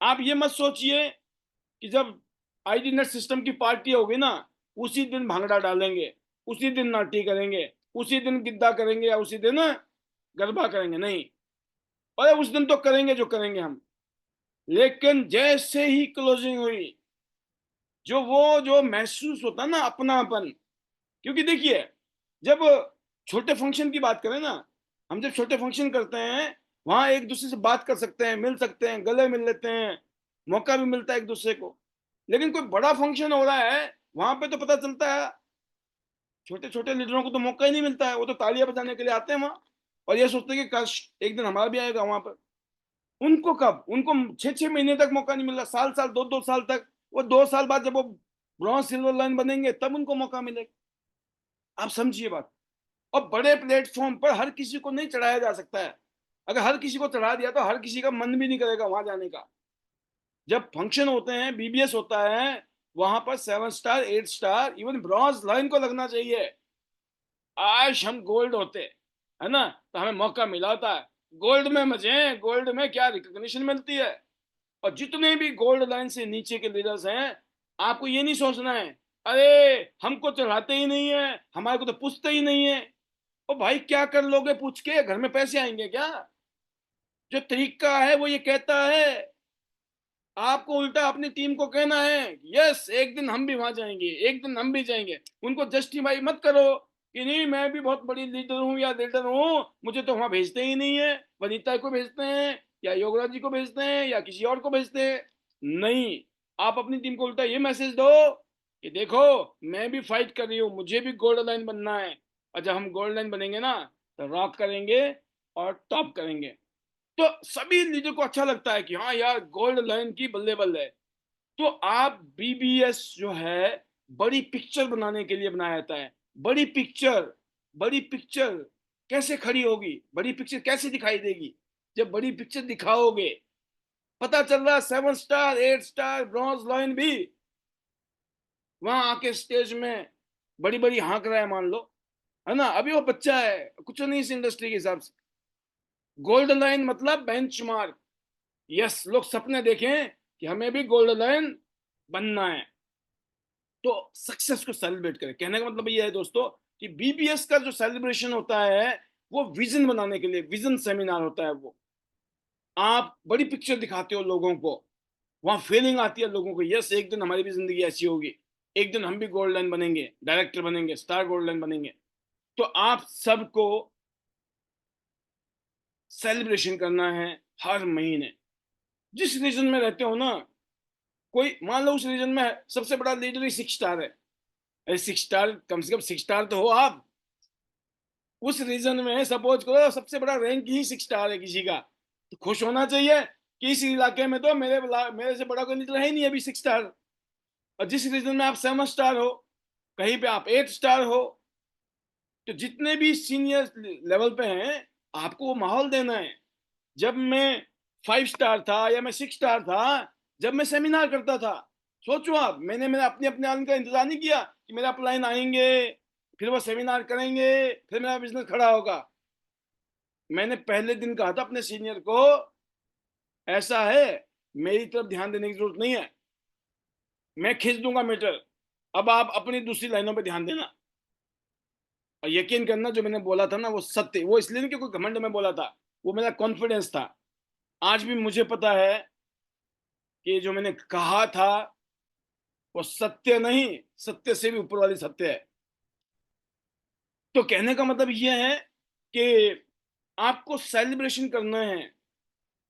आप ये मत सोचिए कि जब आईडी नेट सिस्टम की पार्टी होगी ना, उसी दिन भांगड़ा डालेंगे, उसी दिन नाटी करेंगे, उसी दिन गिद्दा करेंगे, या उसी दिन गरबा करेंगे, नहीं। अरे उस दिन तो करेंगे जो करेंगे हम, लेकिन जैसे ही क्लोजिंग हुई, जो महसूस होता ना अपनापन, क्योंकि देखिए, जब छोटे फंक्शन की बात करें ना, हम जब छोटे फंक्शन करते हैं, वहां एक दूसरे से बात कर सकते हैं, मिल सकते हैं, गले मिल लेते हैं, मौका भी मिलता है एक दूसरे को। लेकिन कोई बड़ा फंक्शन हो रहा है, वहां पे तो पता चलता है छोटे छोटे लीडरों को तो मौका ही नहीं मिलता है। वो तो तालियां बजाने के लिए आते हैं वहां, और ये सोचते हैं कि काश एक दिन हमारा भी आएगा वहां पर। उनको कब, उनको 6 6 महीने तक मौका नहीं मिल रहा, साल साल, 2 2 साल तक। वो 2 साल बाद जब वो ब्रॉन्ज सिल्वर लाइन बनेंगे, तब उनको मौका मिलेगा। आप समझिए बात। और बड़े प्लेटफॉर्म पर हर किसी को नहीं चढ़ाया जा सकता है। अगर हर किसी को चढ़ा दिया तो हर किसी का मन भी नहीं करेगा वहां जाने का। जब फंक्शन होते हैं, बीबीएस होता है, वहां पर 7 star, 8 star, even bronze line को लगना चाहिए। आज हम गोल्ड होते, है ना, तो हमें मौका मिला होता है। गोल्ड में मजे हैं, गोल्ड में क्या रिकॉग्निशन मिलती है। और जितने भी गोल्ड लाइन से नीचे के लीडर्स हैं, आपको ये नहीं सोचना है अरे हमको चढ़ाते ही नहीं है, हमारे को तो पूछते ही नहीं है। ओ भाई, क्या कर लोगे पूछ के? घर में पैसे आएंगे क्या? जो तरीका है वो ये कहता है, आपको उल्टा अपनी टीम को कहना है यस एक दिन हम भी वहां जाएंगे, एक दिन हम भी जाएंगे। उनको जस्टिफाई मत करो कि नहीं मैं भी बहुत बड़ी लीडर हूँ या लीडर हूँ, मुझे तो वहां भेजते ही नहीं है। वनीता को भेजते हैं, या योगराज जी को भेजते हैं, या किसी और को भेजते हैं। नहीं, आप अपनी टीम को उल्टा ये मैसेज दो कि देखो मैं भी फाइट कर रही हूँ, मुझे भी गोल्ड लाइन बनना है। और जब हम गोल्ड लाइन बनेंगे ना, तो रॉक करेंगे और टॉप करेंगे। तो सभी लीडर को अच्छा लगता है कि हाँ यार गोल्ड लाइन की बल्ले बल्ले। तो आप बीबीएस जो है, बड़ी पिक्चर बनाने के लिए बनाया जाता है। बड़ी पिक्चर, बड़ी पिक्चर कैसे खड़ी होगी, बड़ी पिक्चर कैसे दिखाई देगी? जब बड़ी पिक्चर दिखाओगे, पता चल रहा है 7 स्टार, 8 स्टार, ब्रॉन्ज लाइन भी वहां आके स्टेज में बड़ी बड़ी हाँक रहा है, मान लो, है ना, अभी वो बच्चा है, कुछ नहीं इस इंडस्ट्री के हिसाब से। गोल्ड लाइन मतलब बेंचमार्क। यस, लोग सपने देखें कि हमें भी गोल्ड लाइन बनना है, तो सक्सेस को सेलिब्रेट करें। कहने का मतलब ये है दोस्तों कि बीबीएस का जो सेलिब्रेशन होता है, वो विजन बनाने के लिए विजन सेमिनार होता है। वो आप बड़ी पिक्चर दिखाते हो लोगों को, वहां फीलिंग आती है लोगों को, यस एक दिन हमारी भी जिंदगी ऐसी होगी, एक दिन हम भी गोल्ड लाइन बनेंगे, डायरेक्टर बनेंगे, स्टार गोल्ड लाइन बनेंगे। तो आप सबको सेलिब्रेशन करना है हर महीने, जिस रीजन में रहते हो ना। कोई मान लो उस रीजन में सबसे बड़ा लीडर ही 6 स्टार है, अरे 6 स्टार, कम से कम 6 स्टार तो हो आप। उस रीजन में सपोज करो सबसे बड़ा रैंक ही 6 स्टार है किसी का, तो खुश होना चाहिए कि इस इलाके में तो मेरे से बड़ा कोई लीडर है ही नहीं अभी 6 स्टार। और जिस रीजन में आप 7 स्टार हो, कहीं पे आप 8 स्टार हो, तो जितने भी सीनियर लेवल पे हैं, आपको वो माहौल देना है। जब मैं 5 स्टार था या मैं 6 स्टार था, जब मैं सेमिनार करता था, सोचो आप, मैंने मेरा अपने अपने आने का इंतजार नहीं किया कि मेरा अपलाइन आएंगे, फिर वो सेमिनार करेंगे, फिर मेरा बिजनेस खड़ा होगा। मैंने पहले दिन कहा था अपने सीनियर को, ऐसा है, मेरी तरफ ध्यान देने की जरूरत नहीं है, मैं खींच दूंगा मीटर, अब आप अपनी दूसरी लाइनों पे ध्यान देना। और यकीन करना, जो मैंने बोला था ना वो सत्य, वो इसलिए नहीं कि कोई घमंड में बोला था, वो मेरा कॉन्फिडेंस था। आज भी मुझे पता है कि जो मैंने कहा था वो सत्य नहीं, सत्य से भी ऊपर वाली सत्य है। तो कहने का मतलब ये है कि आपको सेलिब्रेशन करना है।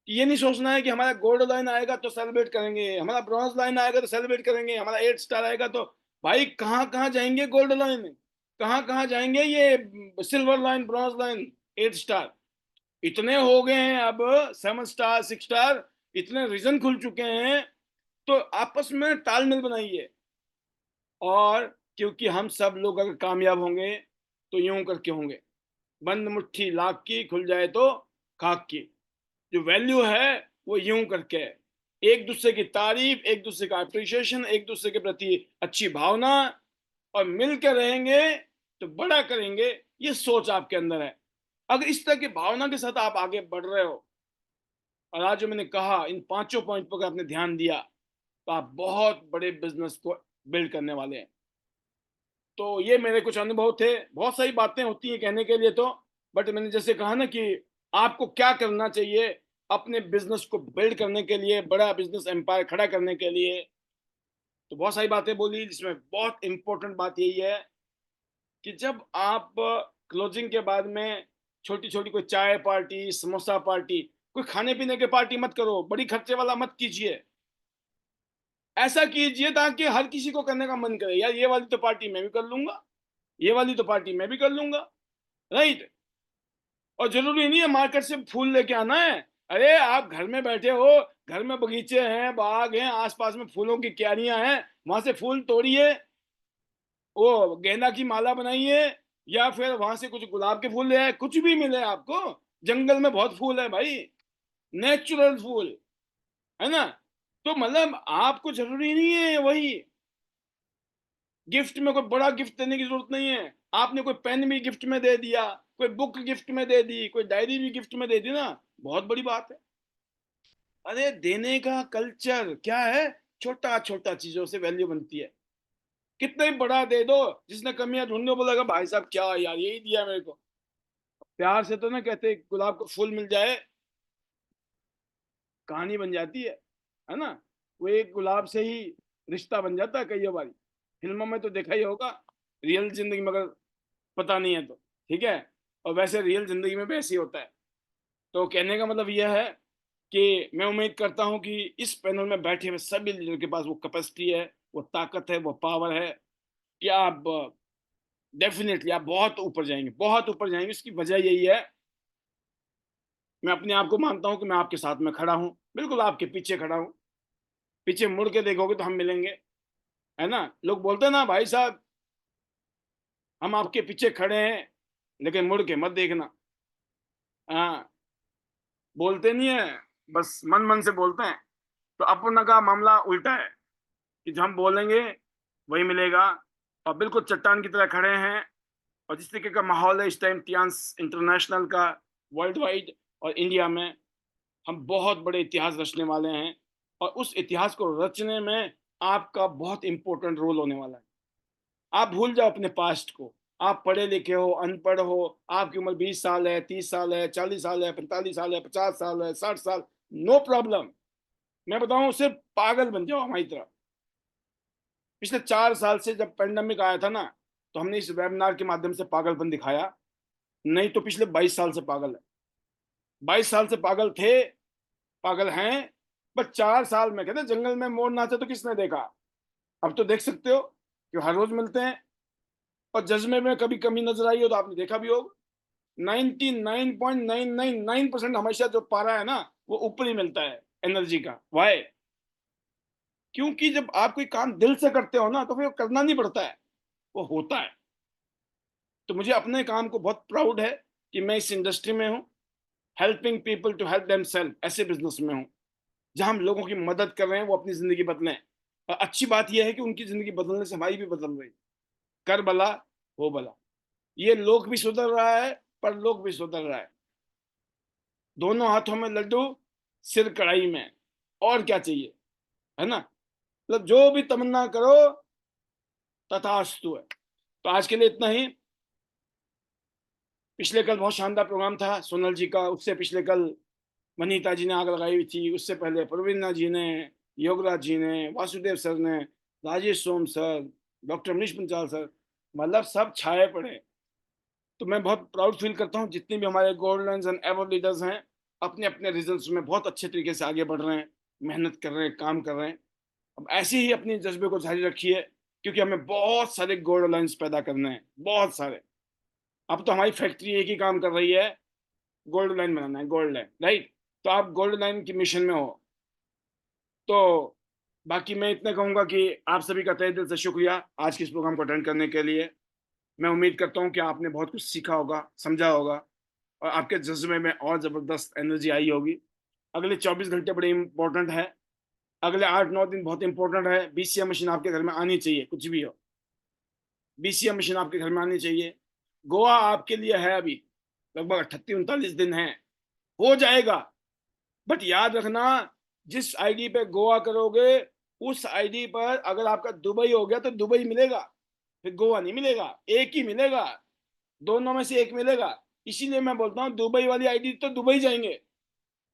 ये नहीं सोचना है कि हमारा गोल्ड लाइन आएगा तो सेलिब्रेट करेंगे, हमारा ब्रॉन्ज लाइन आएगा तो सेलिब्रेट करेंगे, हमारा 8 स्टार आएगा तो। भाई कहाँ कहाँ जाएंगे गोल्ड लाइन, कहाँ कहाँ जाएंगे ये silver line, bronze line, 8 star? इतने हो गए हैं अब, 7 स्टार, 6 स्टार, इतने रीजन खुल चुके हैं। तो आपस में तालमेल बनाइए। और क्योंकि हम सब लोग अगर कामयाब होंगे तो यूं करके होंगे, बंद मुट्ठी लाख की, खुल जाए तो खाक की। जो वैल्यू है वो यूं करके है, एक दूसरे की तारीफ, एक दूसरे का अप्रिशिएशन, एक दूसरे के प्रति अच्छी भावना, और मिलकर रहेंगे तो बड़ा करेंगे। ये सोच आपके अंदर है। अगर इस तरह की भावना के साथ आप आगे बढ़ रहे हो, और आज जो मैंने कहा इन पांचों पॉइंट पर आपने ध्यान दिया, तो आप बहुत बड़े बिजनेस को बिल्ड करने वाले हैं। तो ये मेरे कुछ अनुभव थे। बहुत सारी बातें होती हैं कहने के लिए तो, बट मैंने जैसे कहा ना कि आपको क्या करना चाहिए अपने बिजनेस को बिल्ड करने के लिए, बड़ा बिजनेस एम्पायर खड़ा करने के लिए, तो बहुत सारी बातें बोली, जिसमें बहुत इंपॉर्टेंट बात यही है कि जब आप क्लोजिंग के बाद में छोटी छोटी कोई चाय पार्टी, समोसा पार्टी, कोई खाने पीने की पार्टी मत करो, बड़ी खर्चे वाला मत कीजिए। ऐसा कीजिए ताकि हर किसी को करने का मन करे, यार ये वाली तो पार्टी मैं भी कर लूंगा, ये वाली तो पार्टी मैं भी कर लूंगा, राइट। और जरूरी नहीं है मार्केट से फूल लेके आना है। अरे आप घर में बैठे हो, घर में बगीचे हैं, बाग हैं, आसपास में फूलों की क्यारियां हैं, वहां से फूल तोड़िए, वो गेंदा की माला बनाइए, या फिर वहां से कुछ गुलाब के फूल ले आए, कुछ भी मिले आपको। जंगल में बहुत फूल है भाई, नेचुरल फूल, है ना। तो मतलब आपको जरूरी नहीं है वही गिफ्ट में, कोई बड़ा गिफ्ट देने की जरूरत नहीं है। आपने कोई पेन भी गिफ्ट में दे दिया, कोई बुक गिफ्ट में दे दी, कोई डायरी भी गिफ्ट में दे दी ना, बहुत बड़ी बात है। अरे देने का कल्चर क्या है, छोटा छोटा चीजों से वैल्यू बनती है। कितना ही बड़ा दे दो, जिसने कमियां ढूंढने बोलेगा भाई साहब क्या यार यही दिया मेरे को। प्यार से तो ना कहते गुलाब का फूल मिल जाए कहानी बन जाती है ना। वो एक गुलाब से ही रिश्ता बन जाता है कई बार। फिल्मों में तो देखा ही होगा, रियल जिंदगी में अगर पता नहीं है तो, ठीक है। और वैसे रियल जिंदगी में भी ऐसे ही होता है। तो कहने का मतलब यह है कि मैं उम्मीद करता हूं कि इस पैनल में बैठे हुए सभी लीडर के पास वो कैपेसिटी है, वो ताकत है, वो पावर है कि आप डेफिनेटली आप बहुत ऊपर जाएंगे, बहुत ऊपर जाएंगे। इसकी वजह यही है, मैं अपने आप को मानता हूं कि मैं आपके साथ में खड़ा हूं, बिल्कुल आपके पीछे खड़ा हूं। पीछे मुड़ के देखोगे तो हम मिलेंगे, है ना। लोग बोलते हैं ना भाई साहब हम आपके पीछे खड़े हैं लेकिन मुड़ के मत देखना। हाँ, बोलते नहीं है, बस मन मन से बोलते हैं। तो अपन का मामला उल्टा है कि जो हम बोलेंगे वही मिलेगा। और बिल्कुल चट्टान की तरह खड़े हैं। और जिस तरीके का माहौल है इस टाइम टियान्स इंटरनेशनल का, वर्ल्ड वाइड और इंडिया में, हम बहुत बड़े इतिहास रचने वाले हैं। और उस इतिहास को रचने में आपका बहुत इंपॉर्टेंट रोल होने वाला है। आप भूल जाओ अपने पास्ट को। आप पढ़े लिखे हो, अनपढ़ हो, आपकी उम्र 20 साल है, 30 साल है, 40 साल है, 45 साल है, 50 साल है, 60 साल, नो प्रॉब्लम। मैं बताऊं सिर्फ पागल बन जाओ हमारी तरह। पिछले 4 साल से जब पेंडेमिक आया था ना, तो हमने इस वेबिनार के माध्यम से पागलपन दिखाया। नहीं तो पिछले 22 साल से पागल है, 22 साल से पागल थे, पागल हैं। बस 4 साल में कहते जंगल में मोर नाचे तो किसने देखा। अब तो देख सकते हो कि हर रोज मिलते हैं। और जज्बे में कभी कमी नजर आई हो तो आपने देखा भी होगा, 99.999% हमेशा जो पारा है ना वो ऊपर ही मिलता है एनर्जी का। वाई? क्योंकि जब आप कोई काम दिल से करते हो ना तो फिर करना नहीं पड़ता है, वो होता है। तो मुझे अपने काम को बहुत प्राउड है कि मैं इस इंडस्ट्री में हूँ, helping people to help themselves, ऐसे बिजनेस में हूँ जहां हम लोगों की मदद कर रहे हैं वो अपनी जिंदगी बदलें। और अच्छी बात यह है कि उनकी जिंदगी बदलने से हमारी भी बदल रही। कर भला हो भला। ये लोग भी सुधर रहा है, पर लोग भी सुधर रहा है। दोनों हाथों में लड्डू, सिर कढ़ाई में, और क्या चाहिए, है ना। मतलब जो भी तमन्ना करो तथास्तु है। तो आज के लिए इतना ही। पिछले कल बहुत शानदार प्रोग्राम था सोनल जी का, उससे पिछले कल वनीता जी ने आग लगाई हुई थी, उससे पहले प्रवीणा जी ने, योगराज जी ने, वासुदेव सर ने, Rajesh Som sir, doctor Manish Panchal sir, मतलब सब छाए पड़े। तो मैं बहुत प्राउड फील करता हूँ जितने भी हमारे गोल्डन एंड एवर लीडर्स हैं, अपने अपने रीजन्स में बहुत अच्छे तरीके से आगे बढ़ रहे हैं, मेहनत कर रहे हैं, काम कर रहे हैं। अब ऐसे ही अपने जज्बे को जारी रखिए, क्योंकि हमें बहुत सारे गोल्ड लाइन्स पैदा करने हैं, बहुत सारे। अब तो हमारी फैक्ट्री एक ही काम कर रही है, गोल्ड लाइन बनाना है, गोल्ड लाइन, राइट। तो आप गोल्ड लाइन की मिशन में हो, तो बाकी मैं इतना कहूंगा कि आप सभी का तहे दिल से शुक्रिया आज के इस प्रोग्राम को अटेंड करने के लिए। मैं उम्मीद करता हूँ कि आपने बहुत कुछ सीखा होगा, समझा होगा और आपके जज्बे में और ज़बरदस्त एनर्जी आई होगी। अगले 24 घंटे बड़े इंपॉर्टेंट है, अगले 8-9 दिन बहुत इंपॉर्टेंट है। बीसीएम मशीन आपके घर में आनी चाहिए, कुछ भी हो, बीसीएम मशीन आपके घर में आनी चाहिए। गोवा आपके लिए है, अभी लगभग 38-39 दिन है, हो जाएगा। बट याद रखना, जिस आईडी पे गोवा करोगे उस आईडी पर अगर आपका दुबई हो गया तो दुबई मिलेगा, फिर गोवा नहीं मिलेगा, एक ही मिलेगा, दोनों में से एक मिलेगा। इसीलिए मैं बोलता हूँ दुबई वाली आईडी तो दुबई जाएंगे,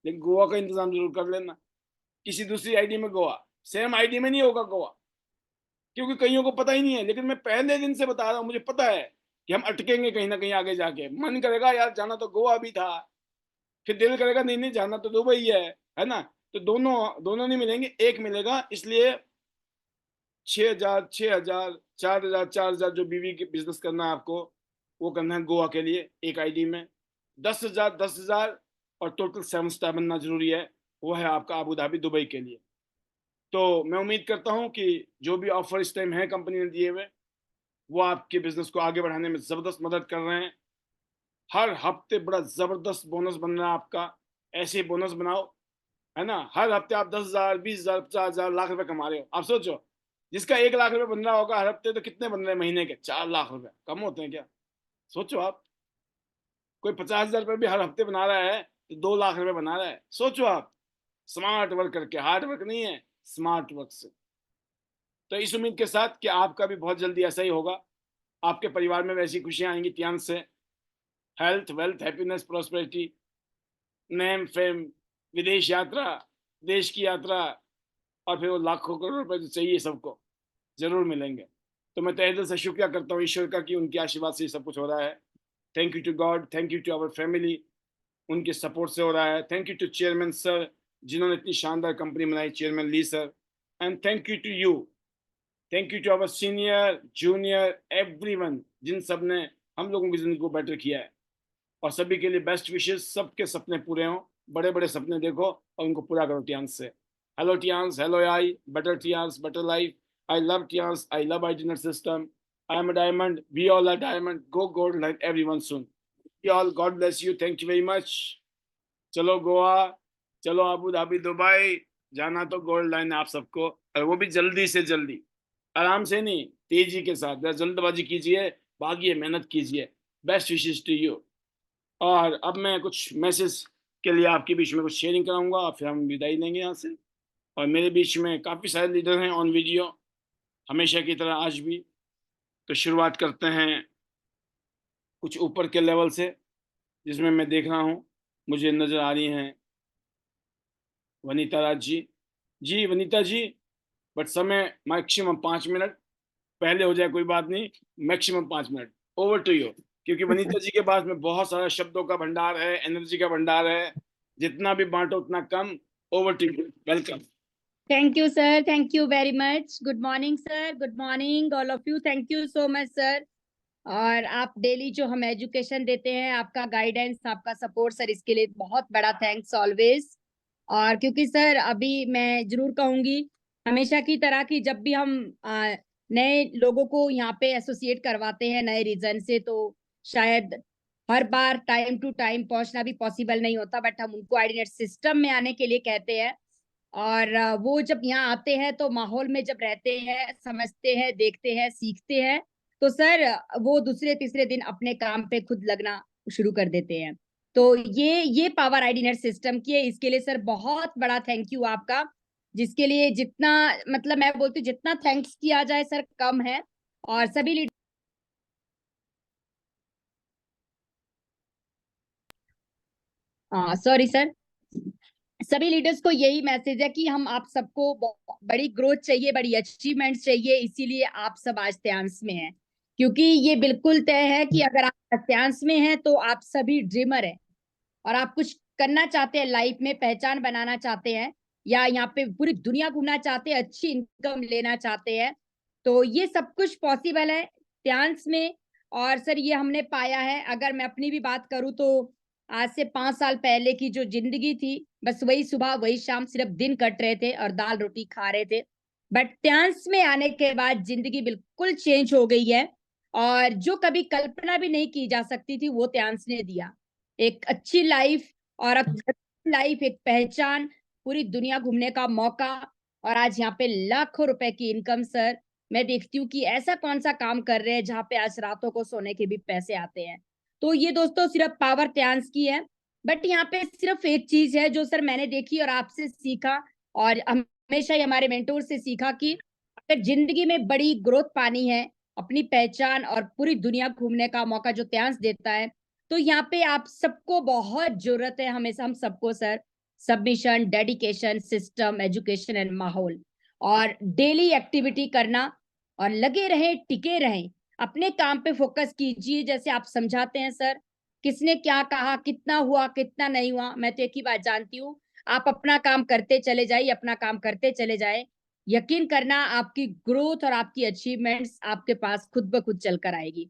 लेकिन गोवा का इंतजाम जरूर कर लेना। किसी दूसरी आईडी में गोवा, सेम आईडी में नहीं होगा गोवा, क्योंकि कईयों को पता ही नहीं है। लेकिन मैं पहले दिन से बता रहा हूँ, मुझे पता है कि हम अटकेंगे कहीं ना कहीं आगे जाके। मन करेगा यार जाना तो गोवा भी था, फिर दिल करेगा नहीं नहीं जाना तो दुबई है ना। तो दोनों दोनों नहीं मिलेंगे, एक मिलेगा। इसलिए 6,000, 6,000, 4,000, 4,000 जो बीवी के बिजनेस करना है आपको, वो करना है गोवा के लिए एक आईडी में। 10,000, 10,000 और टोटल 7 स्टार बनना जरूरी है, वो है आपका अबू धाबी दुबई के लिए। तो मैं उम्मीद करता हूँ कि जो भी ऑफर इस टाइम है कंपनी ने दिए हुए, वो आपके बिजनेस को आगे बढ़ाने में जबरदस्त मदद कर रहे हैं। हर हफ्ते बड़ा जबरदस्त बोनस बन रहा है आपका, ऐसे बोनस बनाओ, है ना। हर हफ्ते आप 10,000, 20,000, 50,000, लाख रुपए कमा रहे हो। आप सोचो, जिसका 1 लाख रुपए बन रहा होगा हर हफ्ते, तो कितने बन रहे हैं महीने के? 4 लाख रुपए कम होते हैं क्या? सोचो आप, कोई 50,000 रुपए भी हर हफ्ते बना रहा है तो 2 लाख रुपए बना रहा है। सोचो आप, स्मार्ट वर्क करके, हार्ड वर्क नहीं है, स्मार्ट वर्क से। तो इस उम्मीद के साथ कि आपका भी बहुत जल्दी ऐसा ही होगा, आपके परिवार में वैसी खुशियां आएंगी त्यान से। Health, wealth, happiness, prosperity, name, fame, विदेश यात्रा, देश की यात्रा, और फिर वो लाखों करोड़ रुपए जो चाहिए सबको, जरूर मिलेंगे। तो मैं तहे दिल से शुक्रिया करता हूँ ईश्वर का कि उनके आशीर्वाद से ये सब कुछ हो रहा है। Thank you to God, thank you to our family, उनके सपोर्ट से हो रहा है। Thank you to chairman sir, जिन्होंने इतनी शानदार कंपनी बनाई, chairman Li sir. And thank you to you, thank you to our senior, junior, everyone, जिन सब ने हम लोगों की जिंदगी को बेटर किया है। और सभी के लिए बेस्ट विशेष, सबके सपने पूरे हों, बड़े बड़े सपने देखो और उनको पूरा करो टियांस से। Hello Tiens, hello I, better Tiens, better life. I love Tiens, I love I dinner system. I am a diamond, we all are diamond, go gold like everyone soon. All, God bless you, thank you very much. चलो गोवा, चलो Abu Dhabi, Dubai, जाना तो gold line है आप सबको, और वो भी जल्दी से जल्दी, आराम से नहीं, तेजी के साथ। जल्दबाजी कीजिए, भागिए, मेहनत कीजिए। Best wishes to you. और अब मैं कुछ मैसेज के लिए आपके बीच में कुछ शेयरिंग कराऊंगा और फिर हम विदाई लेंगे यहाँ से। और मेरे बीच में काफ़ी सारे लीडर हैं ऑन वीडियो, हमेशा की तरह आज भी। तो शुरुआत करते हैं कुछ ऊपर के लेवल से, जिसमें मैं देख रहा हूँ मुझे नज़र आ रही हैं वनीता राज जी। जी वनीता जी, बट समय मैक्सिमम 5 मिनट, पहले हो जाए कोई बात नहीं, maximum 5 minute. Over to you, क्योंकि वनीता जी के पास में बहुत सारा शब्दों का भंडार है, एनर्जी का भंडार है, जितना भी बांटो उतना कम। Over to you, welcome. Thank you, sir. Thank you very much. Good morning, sir. Good morning, all of you. Thank you so much, sir. और आप डेली जो हम एजुकेशन देते हैं, आपका गाइडेंस, आपका सपोर्ट, सर, इसके लिए बहुत बड़ा थैंक्स ऑलवेज। और क्योंकि सर अभी मैं जरूर कहूंगी, हमेशा की तरह की जब भी हम नए लोगों को यहाँ पे एसोसिएट करवाते हैं नए रीजन से, तो शायद हर बार टाइम टू टाइम पहुंचना भी पॉसिबल नहीं होता, बट हम उनको आईडीनेट सिस्टम में आने के लिए कहते हैं। और वो जब यहाँ आते हैं तो माहौल में जब रहते हैं, समझते हैं, देखते हैं, सीखते हैं, तो सर वो दूसरे तीसरे दिन अपने काम पे खुद लगना शुरू कर देते हैं। तो ये पावर आईडी नेट सिस्टम की है, इसके लिए सर बहुत बड़ा थैंक यू आपका, जिसके लिए जितना, मतलब मैं बोलती हूँ जितना थैंक्स किया जाए सर कम है। और सभी सॉरी सर, सभी लीडर्स को यही मैसेज है कि हम आप सबको बड़ी ग्रोथ चाहिए, बड़ी अचीवमेंट्स चाहिए, इसीलिए आप सब आज त्यांस में हैं। क्योंकि ये बिल्कुल तय है कि अगर आप त्यांस में हैं तो आप सभी ड्रीमर हैं और आप कुछ करना चाहते हैं लाइफ में, पहचान बनाना चाहते हैं, या यहाँ पे पूरी दुनिया घूमना चाहते हैं, अच्छी इनकम लेना चाहते हैं, तो ये सब कुछ पॉसिबल है त्यांस में। और सर ये हमने पाया है, अगर मैं अपनी भी बात करूं तो आज से 5 साल पहले की जो जिंदगी थी, बस वही सुबह वही शाम, सिर्फ दिन कट रहे थे और दाल रोटी खा रहे थे। बट त्यांस में आने के बाद जिंदगी बिल्कुल चेंज हो गई है, और जो कभी कल्पना भी नहीं की जा सकती थी वो त्यांस ने दिया। एक अच्छी लाइफ, और अब लाइफ, एक पहचान, पूरी दुनिया घूमने का मौका, और आज यहाँ पे लाखों रुपए की इनकम। सर, मैं देखती हूँ कि ऐसा कौन सा काम कर रहे हैं जहाँ पे आज रातों को सोने के भी पैसे आते हैं। तो ये दोस्तों सिर्फ पावर त्यांस की है। बट यहाँ पे सिर्फ एक चीज है जो सर मैंने देखी और आपसे सीखा, और हमेशा ही हमारे मेंटोर से सीखा, कि अगर जिंदगी में बड़ी ग्रोथ पानी है, अपनी पहचान और पूरी दुनिया घूमने का मौका जो त्यांस देता है, तो यहाँ पे आप सबको बहुत जरूरत है, हमेशा हम सबको sir, submission, dedication, system, education and माहौल, और डेली एक्टिविटी करना, और लगे रहें, टिके रहें, अपने काम पे फोकस कीजिए। जैसे आप समझाते हैं सर, किसने क्या कहा, कितना हुआ, कितना नहीं हुआ, मैं तो एक ही बात जानती हूँ, आप अपना काम करते चले जाइए, अपना काम करते चले जाए। यकीन करना, आपकी ग्रोथ और आपकी अचीवमेंट्स आपके पास खुद ब खुद चलकर आएगी।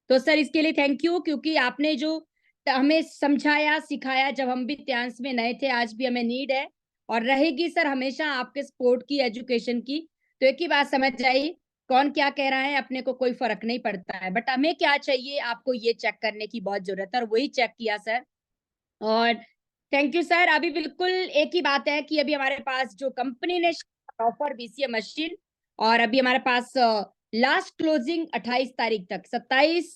तो सर इसके लिए थैंक यू, क्योंकि आपने जो हमें समझाया, सिखाया, जब हम भी त्यांस में नए थे, आज भी हमें नीड है और रहेगी सर हमेशा आपके सपोर्ट की, एजुकेशन की। तो एक ही बात समझ जाइए, कौन क्या कह रहा है अपने को कोई फर्क नहीं पड़ता है, बट हमें क्या चाहिए, आपको ये चेक करने की बहुत जरूरत है, और वही चेक किया सर। और थैंक यू सर। अभी बिल्कुल एक ही बात है कि अभी हमारे पास जो कंपनी ने ऑफर बीसीए मशीन, और अभी हमारे पास लास्ट क्लोजिंग 28 तारीख तक, 27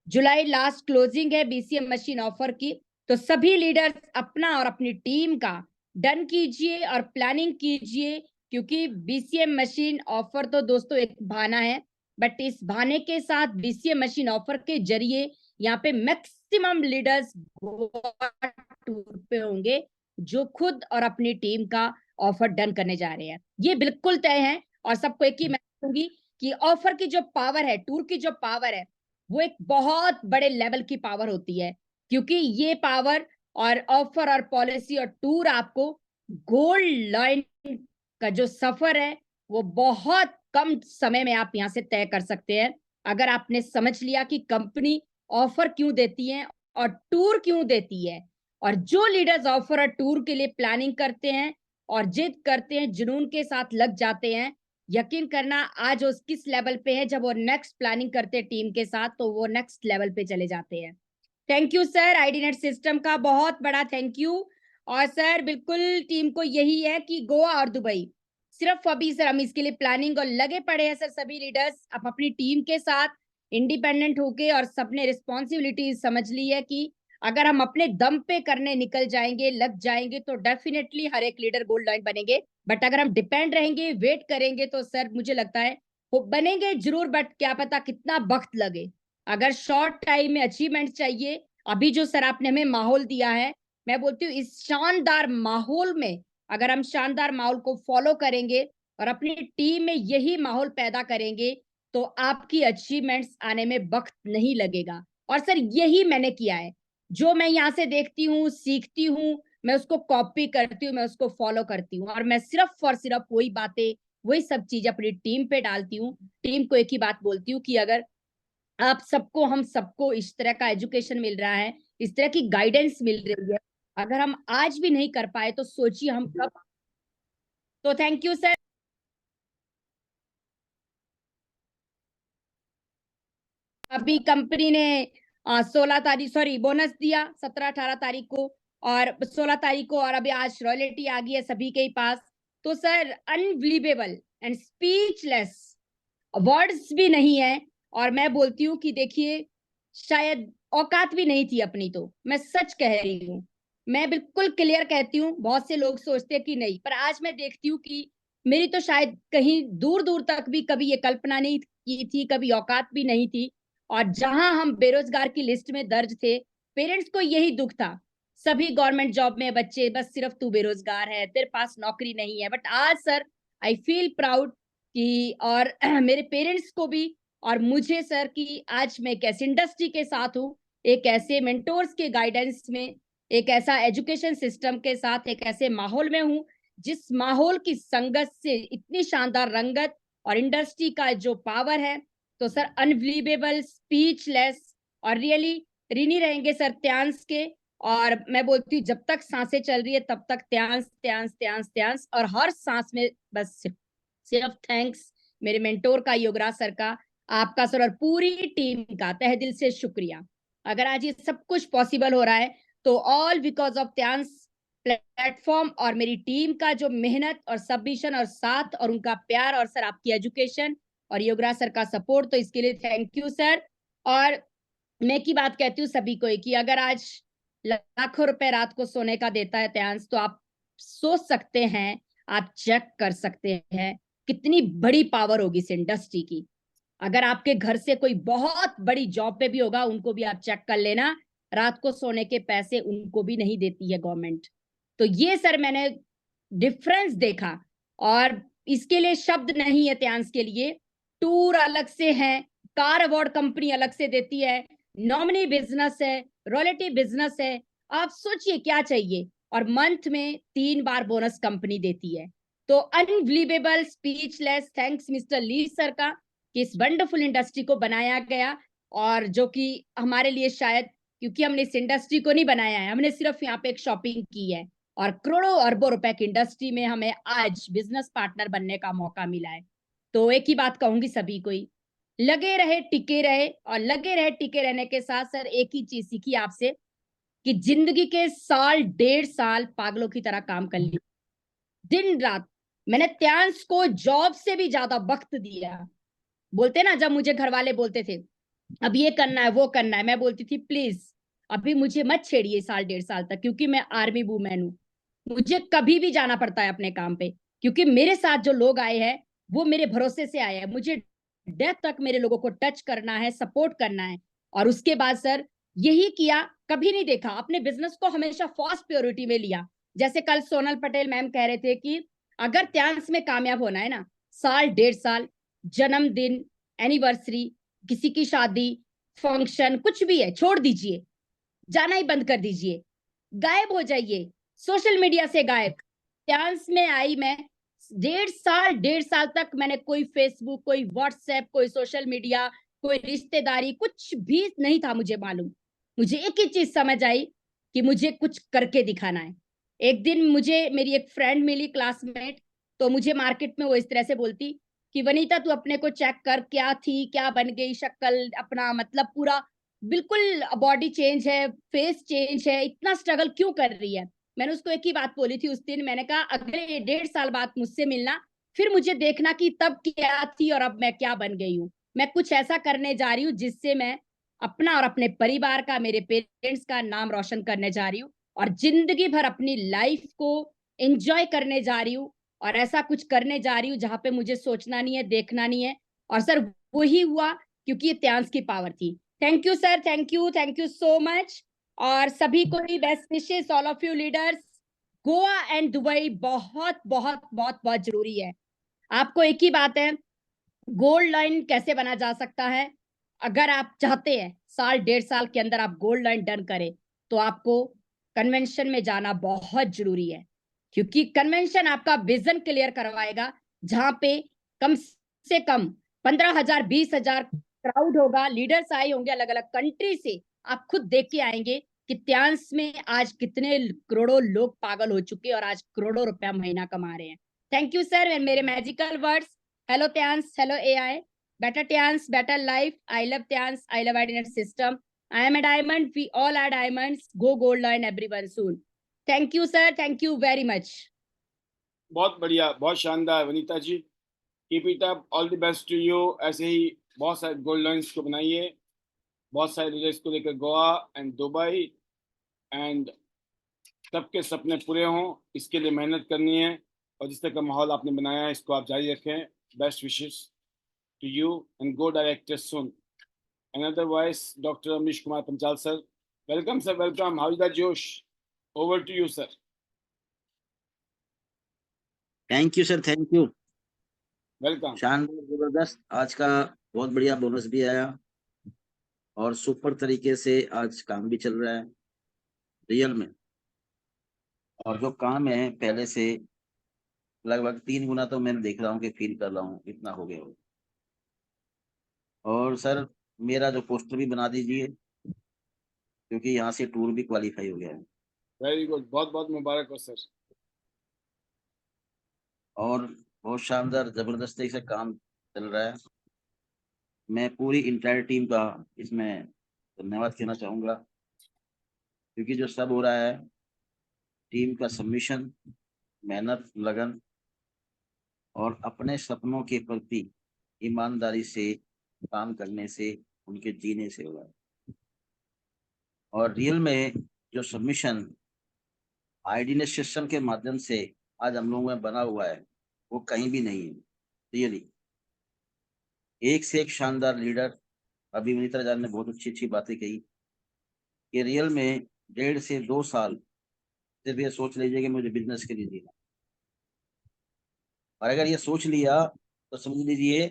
जुलाई लास्ट क्लोजिंग है बीसीए मशीन ऑफर की। तो सभी लीडर्स अपना और अपनी टीम का डन कीजिए और प्लानिंग कीजिए, क्योंकि बीसीएम मशीन ऑफर तो दोस्तों एक बहाना है, बट इस बहाने के साथ बीसीएम मशीन ऑफर के जरिए यहाँ पे मैक्सिमम लीडर्स टूर पे होंगे, जो खुद और अपनी टीम का ऑफर डन करने जा रहे हैं। ये बिल्कुल तय है, और सबको एक ही मैं कहूंगी कि ऑफर की जो पावर है, टूर की जो पावर है, वो एक बहुत बड़े लेवल की पावर होती है, क्योंकि ये पावर और ऑफर और पॉलिसी और टूर आपको गोल्ड लाइन का जो सफर है वो बहुत कम समय में आप यहां से तय कर सकते हैं। अगर आपने समझ लिया कि कंपनी ऑफर क्यों देती है और टूर क्यों देती है, और जो लीडर्स ऑफर और टूर के लिए प्लानिंग करते हैं और जिद करते हैं, जुनून के साथ लग जाते हैं, यकीन करना आज वो किस लेवल पे है, जब वो नेक्स्ट प्लानिंग करते हैं टीम के साथ, तो वो नेक्स्ट लेवल पे चले जाते हैं। थैंक यू सर, आईडीनेट सिस्टम का बहुत बड़ा थैंक यू। और सर बिल्कुल टीम को यही है कि गोवा और दुबई, सिर्फ अभी सर हम इसके लिए प्लानिंग और लगे पड़े हैं सर, सभी लीडर्स अब अपनी टीम के साथ इंडिपेंडेंट होके, और सबने रिस्पॉन्सिबिलिटी समझ ली है कि अगर हम अपने दम पे करने निकल जाएंगे, लग जाएंगे, तो डेफिनेटली हर एक लीडर गोल्ड लाइन बनेंगे। बट अगर हम डिपेंड रहेंगे, वेट करेंगे, तो सर मुझे लगता है वो बनेंगे जरूर, बट क्या पता कितना वक्त लगे। अगर शॉर्ट टाइम में अचीवमेंट चाहिए, अभी जो सर आपने हमें माहौल दिया है, मैं बोलती हूँ इस शानदार माहौल में अगर हम शानदार माहौल को फॉलो करेंगे और अपनी टीम में यही माहौल पैदा करेंगे, तो आपकी अचीवमेंट्स आने में वक्त नहीं लगेगा। और सर यही मैंने किया है, जो मैं यहाँ से देखती हूँ, सीखती हूँ, मैं उसको कॉपी करती हूँ, मैं उसको फॉलो करती हूँ, और मैं सिर्फ और सिर्फ वही बातें, वही सब चीजें अपनी टीम पे डालती हूँ। टीम को एक ही बात बोलती हूँ कि अगर आप सबको, हम सबको इस तरह का एजुकेशन मिल रहा है, इस तरह की गाइडेंस मिल रही है, अगर हम आज भी नहीं कर पाए तो सोचिए हम कब। तो थैंक यू सर। अभी कंपनी ने 16 तारीख, सॉरी, बोनस दिया 17-18 तारीख को, और 16 तारीख को, और अभी आज रॉयल्टी आ गई है सभी के पास। तो sir unbelievable and speechless, words भी नहीं है। और मैं बोलती हूँ कि देखिए, शायद औकात भी नहीं थी अपनी, तो मैं सच कह रही हूँ, मैं बिल्कुल क्लियर कहती हूँ। बहुत से लोग सोचते कि नहीं, पर आज मैं देखती हूँ कि मेरी तो शायद कहीं दूर दूर तक भी कभी ये कल्पना नहीं की थी, कभी औकात भी नहीं थी। और जहां हम बेरोजगार की लिस्ट में दर्ज थे, पेरेंट्स को यही दुख था, सभी गवर्नमेंट जॉब में बच्चे, बस सिर्फ तू बेरोजगार है, तेरे पास नौकरी नहीं है। बट आज सर आई फील प्राउड कि, और मेरे पेरेंट्स को भी और मुझे सर, कि आज मैं एक ऐसी इंडस्ट्री के साथ हूँ, एक ऐसे मेंटोर्स के गाइडेंस में, एक ऐसा एजुकेशन सिस्टम के साथ, एक ऐसे माहौल में हूँ जिस माहौल की संगत से इतनी शानदार रंगत और इंडस्ट्री का जो पावर है। तो सर अनबिलीवेबल, स्पीचलेस, और रियली ऋणी रहेंगे सर त्यांस के। और मैं बोलती हूँ जब तक सांसें चल रही है तब तक त्यांस, त्यांस, त्यांस, त्यांस, और हर सांस में बस सिर्फ थैंक्स मेरे मेंटोर का, योगराज सर का, आपका सर और पूरी टीम का तहे दिल से शुक्रिया। अगर आज ये सब कुछ पॉसिबल हो रहा है तो ऑल बिकॉज ऑफ त्यांस प्लेटफॉर्म और मेरी टीम का जो मेहनत और सबमिशन और साथ और उनका प्यार और सर आपकी एजुकेशन और योगराज सर का सपोर्ट, तो इसके लिए थैंक यू सर। और मैं की बात कहती हूँ सभी को कि अगर आज लाखों रुपए रात को सोने का देता है त्यांस, तो आप सोच सकते हैं, आप चेक कर सकते हैं कितनी बड़ी पावर होगी इस इंडस्ट्री की। अगर आपके घर से कोई बहुत बड़ी जॉब पे भी होगा, उनको भी आप चेक कर लेना, रात को सोने के पैसे उनको भी नहीं देती है गवर्नमेंट। तो ये सर मैंने डिफरेंस देखा, और इसके लिए शब्द नहीं है त्यांस के लिए। टूर अलग से है, कार अवार्ड कंपनी अलग से देती है, नॉमिनी बिजनेस है, रॉयल्टी बिजनेस है, आप सोचिए क्या चाहिए। और मंथ में 3 बार बोनस कंपनी देती है। तो अनबिलीवेबल, स्पीचलेस, थैंक्स मिस्टर ली सर का कि इस वंडरफुल इंडस्ट्री को बनाया गया, और जो कि हमारे लिए शायद, क्योंकि हमने इस इंडस्ट्री को नहीं बनाया है, हमने सिर्फ यहाँ पे एक शॉपिंग की है, और करोड़ों अरबों रुपए की इंडस्ट्री में हमें आज बिजनेस पार्टनर बनने का मौका मिला है। तो एक ही बात कहूंगी सभी को ही, लगे रहे टिके रहे, और लगे रहे टिके रहने के साथ सर एक ही चीज सीखी आपसे कि जिंदगी के साल 1.5 साल पागलों की तरह काम कर ली, दिन रात। मैंने त्यांस को जॉब से भी ज्यादा वक्त दिया। बोलते ना, जब मुझे घर वाले बोलते थे अब ये करना है वो करना है, मैं बोलती थी प्लीज अभी मुझे मत छेड़िए साल 1.5 साल तक, क्योंकि मैं आर्मी वूमेन हूँ, मुझे कभी भी जाना पड़ता है अपने काम पे, क्योंकि मेरे साथ जो लोग आए हैं वो मेरे भरोसे से आए हैं, मुझे डेथ तक मेरे लोगों को टच करना है, सपोर्ट करना है। और उसके बाद सर यही किया, कभी नहीं देखा, अपने बिजनेस को हमेशा फर्स्ट प्रायोरिटी में लिया। जैसे कल सोनल पटेल मैम कह रहे थे कि अगर त्यांस में कामयाब होना है ना, साल 1.5 साल, जन्मदिन, एनिवर्सरी, किसी की शादी, फंक्शन, कुछ भी है छोड़ दीजिए, जाना ही बंद कर दीजिए, गायब हो जाइए, सोशल मीडिया से गायब। त्यांस में आई मैं, 1.5 साल तक मैंने कोई फेसबुक, कोई व्हाट्सएप, कोई सोशल मीडिया, कोई रिश्तेदारी, कुछ भी नहीं था मुझे मालूम। मुझे एक ही चीज समझ आई कि मुझे कुछ करके दिखाना है। एक दिन मुझे मेरी एक फ्रेंड मिली, क्लासमेट, तो मुझे मार्केट में वो इस तरह से बोलती कि वनीता तू अपने को चेक कर, क्या थी क्या बन गई, शक्ल अपना मतलब पूरा बिल्कुल बॉडी चेंज है, फेस चेंज है, इतना स्ट्रगल क्यों कर रही है। मैंने उसको एक ही बात बोली थी उस दिन, मैंने कहा अगले 1.5 साल बाद मुझसे मिलना, फिर मुझे देखना कि तब क्या थी और अब मैं क्या बन गई हूँ। मैं कुछ ऐसा करने जा रही हूँ जिससे मैं अपना और अपने परिवार का, मेरे पेरेंट्स का नाम रोशन करने जा रही हूँ, और जिंदगी भर अपनी लाइफ को एंजॉय करने जा रही हूँ, और ऐसा कुछ करने जा रही हूँ जहां पे मुझे सोचना नहीं है, देखना नहीं है। और सर वही हुआ, क्योंकि ये त्यांस की पावर थी। Thank you sir, thank you so much. और सभी को ही best wishes, all of you leaders. Goa and Dubai बहुत बहुत बहुत बहुत जरूरी है। आपको एक ही बात है, गोल्ड लाइन कैसे बना जा सकता है। अगर आप चाहते हैं साल 1.5 साल के अंदर आप गोल्ड लाइन डन करें, तो आपको कन्वेंशन में जाना बहुत जरूरी है, क्योंकि कन्वेंशन आपका विजन क्लियर करवाएगा, जहां पे कम से कम 15,000 20,000 क्राउड होगा, लीडर्स आए होंगे अलग अलग कंट्री से, आप खुद देख के आएंगे कि त्यांस में आज कितने करोड़ों लोग पागल हो चुके हैं और आज करोड़ों रुपया महीना कमा रहे हैं। थैंक यू सर, मेरे magical words. Hello Tyans, hello AI. Better Tyans, better life. I love Tyans, I love Identity System. I am a diamond. We all are diamonds. Go gold line everyone soon. Thank you, sir. Thank you very much. बहुत बढ़िया, बहुत शानदार Vanita ji, keep it up, all the best to you. ऐसे ही बहुत सारे gold lines को बनाइए, बहुत सारे लीडर्स को लेकर गोवा एंड दुबई, एंड सबके सपने पूरे हों, इसके लिए मेहनत करनी है, और जिस तरह का माहौल आपने बनाया है इसको आप जारी रखें। Best wishes to you and go director सुन। Another voice, Dr. Amish Kumar Panchal sir. Welcome sir, welcome. How is the Josh? Over to you sir. Thank you sir, thank you. Welcome. शानदार, जबरदस्त। आज का बहुत बढ़िया bonus भी आया और सुपर तरीके से आज काम भी चल रहा है रियल में। और जो काम है पहले से लगभग 3 गुना तो मैं देख रहा हूँ कि फील कर रहा हूँ, इतना हो गया हो। और सर मेरा जो पोस्टर भी बना दीजिए, क्योंकि यहाँ से टूर भी क्वालिफाई हो गया है। Very good. बहुत बहुत मुबारक हो सर। और बहुत शानदार जबरदस्ती से काम चल रहा है। मैं पूरी इंटायर टीम का इसमें धन्यवाद कहना चाहूंगा, क्योंकि जो सब हो रहा है, टीम का सबमिशन, मेहनत, लगन और अपने सपनों के प्रति ईमानदारी से काम करने से, उनके जीने से हो रहा है। और रियल में जो सबमिशन आईडी सिस्टम के माध्यम से आज हम लोगों में बना हुआ है, वो कहीं भी नहीं है। रियली एक से एक शानदार लीडर। अभी विनीता जान ने बहुत अच्छी अच्छी बातें कही कि रियल में 1.5 से 2 साल सिर्फ ये सोच लीजिए कि मुझे बिजनेस के लिए जीना, और अगर ये सोच लिया तो समझ लीजिए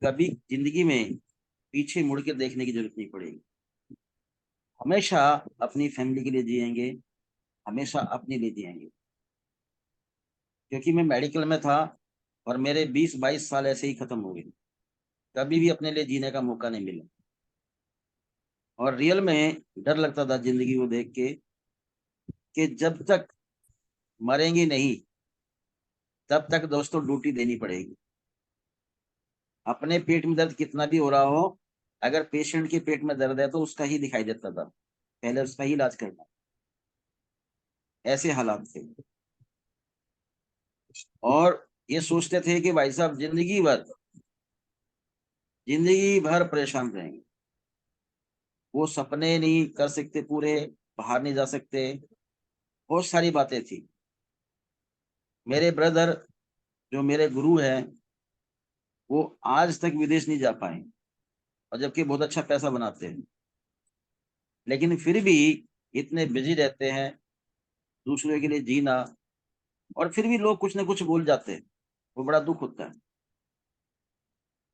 कभी जिंदगी में पीछे मुड़ के देखने की जरूरत नहीं पड़ेगी। हमेशा अपनी फैमिली के लिए जिएंगे, हमेशा अपने लिए जिएंगे। क्योंकि मैं मेडिकल में था और मेरे 20-22 साल ऐसे ही खत्म हो गए, कभी भी अपने लिए जीने का मौका नहीं मिला। और रियल में डर लगता था जिंदगी को देख के कि जब तक मरेंगे नहीं तब तक दोस्तों ड्यूटी देनी पड़ेगी। अपने पेट में दर्द कितना भी हो रहा हो, अगर पेशेंट के पेट में दर्द है तो उसका ही दिखाई देता था, पहले उसका ही इलाज करना। ऐसे हालात थे। और ये सोचते थे कि भाई साहब जिंदगी भर परेशान रहेंगे, वो सपने नहीं कर सकते पूरे, बाहर नहीं जा सकते, बहुत सारी बातें थी। मेरे ब्रदर जो मेरे गुरु हैं, वो आज तक विदेश नहीं जा पाए, और जबकि बहुत अच्छा पैसा बनाते हैं, लेकिन फिर भी इतने बिजी रहते हैं दूसरों के लिए जीना, और फिर भी लोग कुछ ना कुछ बोल जाते हैं, वो बड़ा दुख होता है।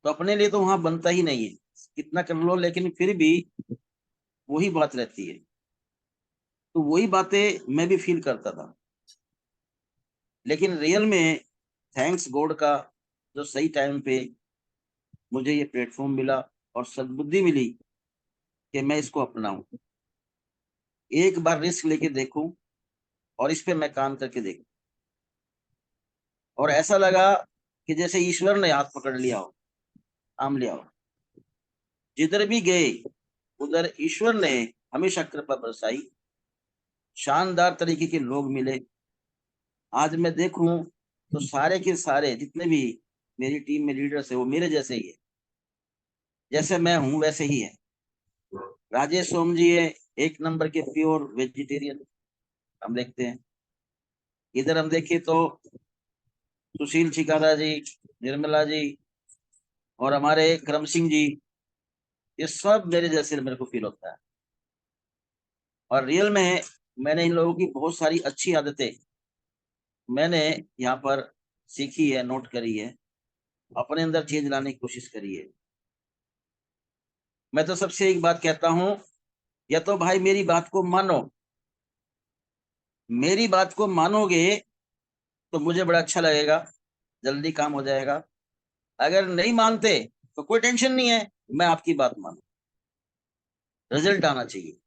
तो अपने लिए तो वहां बनता ही नहीं है, कितना कर लो, लेकिन फिर भी वही बात रहती है। तो वही बातें मैं भी फील करता था। लेकिन रियल में थैंक्स गॉड का, जो सही टाइम पे मुझे ये प्लेटफॉर्म मिला और सद्बुद्धि मिली कि मैं इसको अपनाऊं, एक बार रिस्क लेके देखूं और इस पे मैं काम करके देखूं। और ऐसा लगा कि जैसे ईश्वर ने हाथ पकड़ लिया हो, थाम लिया हो। जिधर भी गए उधर ईश्वर ने हमेशा कृपा बरसाई, शानदार तरीके के लोग मिले। आज मैं देखूं तो सारे के सारे जितने भी मेरी टीम में लीडर्स है वो मेरे जैसे ही है, जैसे मैं हूं वैसे ही है। राजेश सोम जी है, एक नंबर के प्योर वेजिटेरियन हम देखते हैं। इधर हम देखें तो सुशील चिकारा जी, निर्मला जी और हमारे करम सिंह जी, ये सब मेरे जैसे मेरे को फील होता है। और रियल में मैंने इन लोगों की बहुत सारी अच्छी आदतें मैंने यहाँ पर सीखी है, नोट करी है, अपने अंदर चेंज लाने की कोशिश करी है। मैं तो सबसे एक बात कहता हूं, या तो भाई मेरी बात को मानो, मेरी बात को मानोगे तो मुझे बड़ा अच्छा लगेगा, जल्दी काम हो जाएगा। अगर नहीं मानते तो कोई टेंशन नहीं है, मैं आपकी बात मानू, रिजल्ट आना चाहिए।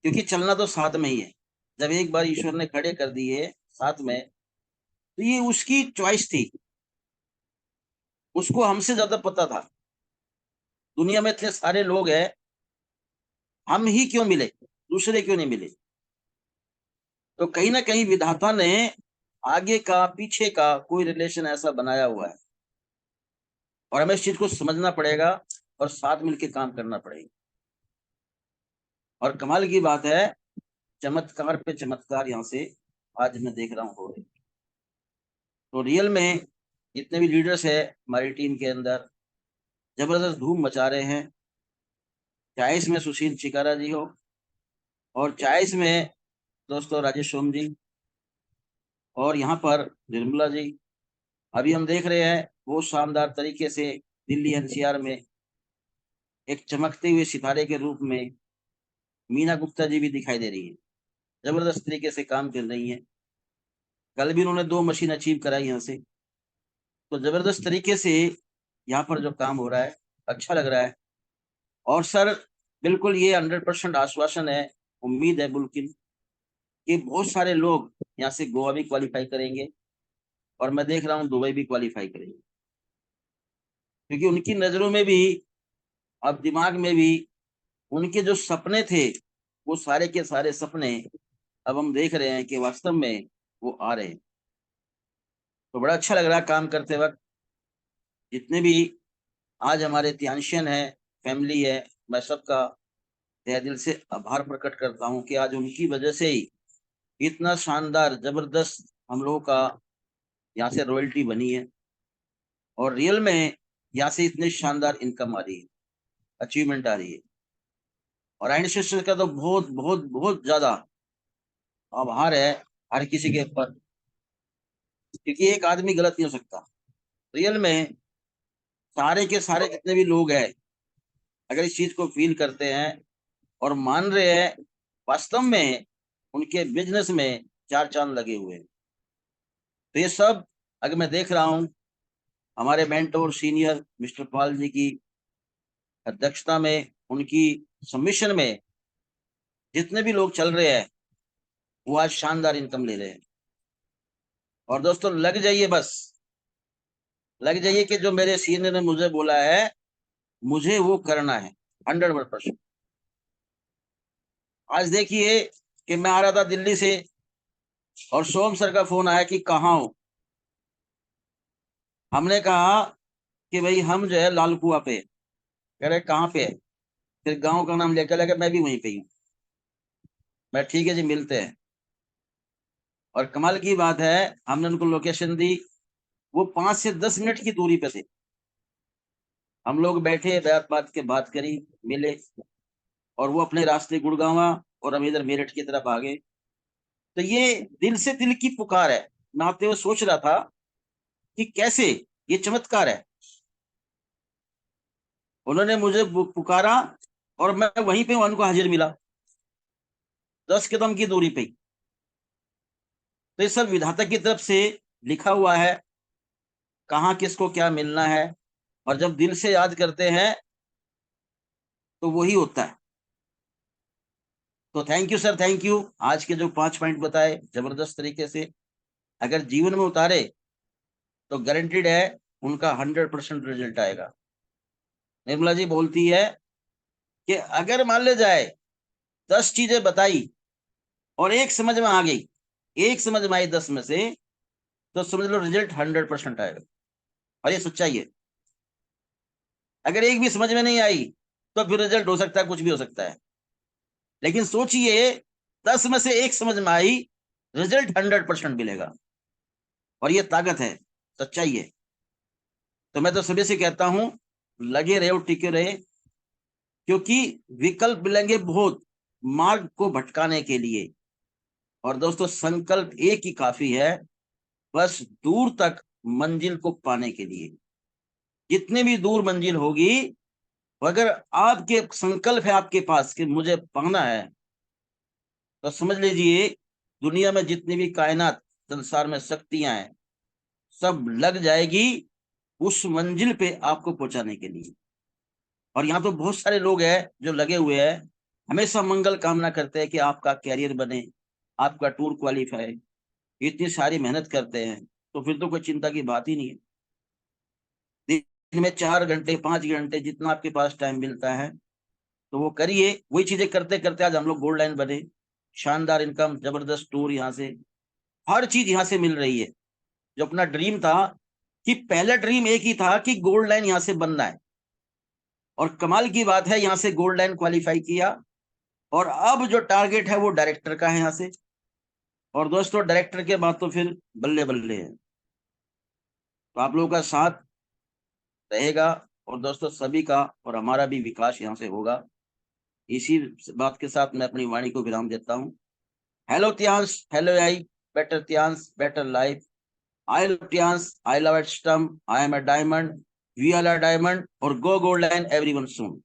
क्योंकि चलना तो साथ में ही है। जब एक बार ईश्वर ने खड़े कर दिए साथ में, तो ये उसकी चॉइस थी, उसको हमसे ज्यादा पता था। दुनिया में इतने सारे लोग हैं, हम ही क्यों मिले, दूसरे क्यों नहीं मिले? तो कहीं ना कहीं विधाता ने आगे का पीछे का कोई रिलेशन ऐसा बनाया हुआ है, और हमें इस चीज को समझना पड़ेगा और साथ मिलकर काम करना पड़ेगा। और कमाल की बात है, चमत्कार पे चमत्कार यहाँ से आज मैं देख रहा हूँ हो रहे। तो रियल में जितने भी लीडर्स है हमारी टीम के अंदर, जबरदस्त धूम मचा रहे हैं। चाहे इसमें सुशील चिकारा जी हो, और चाहे इसमें दोस्तों राजेश सोम जी, और यहाँ पर निर्मला जी। अभी हम देख रहे हैं वो शानदार तरीके से दिल्ली एनसीआर में एक चमकते हुए सितारे के रूप में मीना गुप्ता जी भी दिखाई दे रही है, जबरदस्त तरीके से काम कर रही है। कल भी उन्होंने 2 मशीन अचीव कराई यहाँ से। तो जबरदस्त तरीके से यहाँ पर जो काम हो रहा है, अच्छा लग रहा है। और सर बिल्कुल ये 100% आश्वासन है, उम्मीद है बुल्किन कि बहुत सारे लोग यहाँ से गोवा भी क्वालिफाई करेंगे, और मैं देख रहा हूँ दुबई भी क्वालिफाई करेगी, क्योंकि उनकी नजरों में भी, अब दिमाग में भी, उनके जो सपने थे वो सारे के सारे सपने अब हम देख रहे हैं कि वास्तव में वो आ रहे हैं। तो बड़ा अच्छा लग रहा है काम करते वक्त। जितने भी आज हमारे त्यांशियन है, फैमिली है, मैं सबका तहे दिल से आभार प्रकट करता हूं कि आज उनकी वजह से ही इतना शानदार जबरदस्त हम लोगों का यहाँ से रॉयल्टी बनी है, और रियल में यहाँ से इतने शानदार इनकम आ रही है, अचीवमेंट आ रही है। और आइन सिस्टर का तो बहुत बहुत बहुत ज्यादा आभार है हर किसी के ऊपर, क्योंकि एक आदमी गलत नहीं हो सकता। रियल में सारे के सारे जितने भी लोग हैं, अगर इस चीज को फील करते हैं और मान रहे हैं, वास्तव में उनके बिजनेस में चार चांद लगे हुए हैं। तो ये सब अगर मैं देख रहा हूँ हमारे mentor senior mister Pal ji की अध्यक्षता में, उनकी सबमिशन में जितने भी लोग चल रहे हैं वो आज शानदार इनकम ले रहे हैं। और दोस्तों लग जाइए, बस लग जाइए कि जो मेरे सीनियर ने मुझे बोला है मुझे वो करना है 100%। आज देखिए कि मैं आ रहा था दिल्ली से और सोम सर का फोन आया कि कहाँ हो। हमने कहा कि भाई हम जो है लाल कुआं पे। कह रहे कहाँ पे है? फिर गांव का नाम लेकर लगा, मैं भी वहीं पे हूँ। मैं ठीक है जी, मिलते हैं। और कमाल की बात है, हमने उनको लोकेशन दी, वो 5 से 10 मिनट की दूरी पे थे। हम लोग बैठे, बात के बात करी, मिले, और वो अपने रास्ते गुड़गांवा और हम इधर मेरठ की तरफ आ गए। तो ये दिल से दिल की पुकार है। मैं आते हुए सोच रहा था कि कैसे ये चमत्कार है। उन्होंने मुझे पुकारा और मैं वहीं पे उनको हाजिर मिला, 10 कदम की दूरी पे। तो ये सब विधाता की तरफ से लिखा हुआ है, कहाँ किसको क्या मिलना है, और जब दिल से याद करते हैं तो वही होता है। तो thank you sir, thank you. आज के जो 5 पॉइंट बताए जबरदस्त तरीके से, अगर जीवन में उतारे तो गारंटीड है उनका 100% रिजल्ट आएगा। निर्मला जी बोलती है कि अगर मान ले जाए 10 चीजें बताई और एक समझ में आ गई, एक समझ में आई 10 में से, तो समझ लो रिजल्ट 100% आएगा। और ये सच्चाई है। अगर एक भी समझ में नहीं आई तो फिर रिजल्ट हो सकता है, कुछ भी हो सकता है। लेकिन सोचिए 10 में से एक समझ में आई, रिजल्ट 100% मिलेगा। और ये ताकत है, सच्चाई है। तो मैं तो सभी से कहता हूं, लगे रहे, टिके रहे, क्योंकि विकल्प मिलेंगे बहुत मार्ग को भटकाने के लिए। और दोस्तों संकल्प एक ही काफी है, बस दूर तक मंजिल को पाने के लिए। जितने भी दूर मंजिल होगी, अगर आपके संकल्प है आपके पास कि मुझे पाना है, तो समझ लीजिए दुनिया में जितनी भी कायनात संसार में शक्तियां हैं, सब लग जाएगी उस मंजिल पे आपको पहुंचाने के लिए। और यहाँ तो बहुत सारे लोग हैं जो लगे हुए हैं, हमेशा मंगल कामना करते हैं कि आपका कैरियर बने, आपका टूर क्वालिफाई, इतनी सारी मेहनत करते हैं। तो फिर तो कोई चिंता की बात ही नहीं है। दिन में 4 घंटे 5 घंटे जितना आपके पास टाइम मिलता है तो वो करिए। वही चीजें करते करते आज हम लोग गोल्ड लाइन बने, शानदार इनकम, जबरदस्त टूर, यहाँ से हर चीज यहाँ से मिल रही है। जो अपना ड्रीम था, कि पहला ड्रीम एक ही था कि गोल्ड लाइन यहाँ से बनना है, और कमाल की बात है यहाँ से गोल्ड लाइन क्वालिफाई किया, और अब जो टारगेट है वो डायरेक्टर का है यहाँ से। और दोस्तों डायरेक्टर के बाद तो फिर बल्ले बल्ले है। तो आप लोगों का साथ रहेगा, और दोस्तों सभी का और हमारा भी विकास यहाँ से होगा। इसी बात के साथ मैं अपनी वाणी को विराम देता हूँ। Hello Tiens, hello I, better Tiens, better life. I love Tiens, I love at stem, I am a diamond, we are a diamond, और go gold line everyone soon.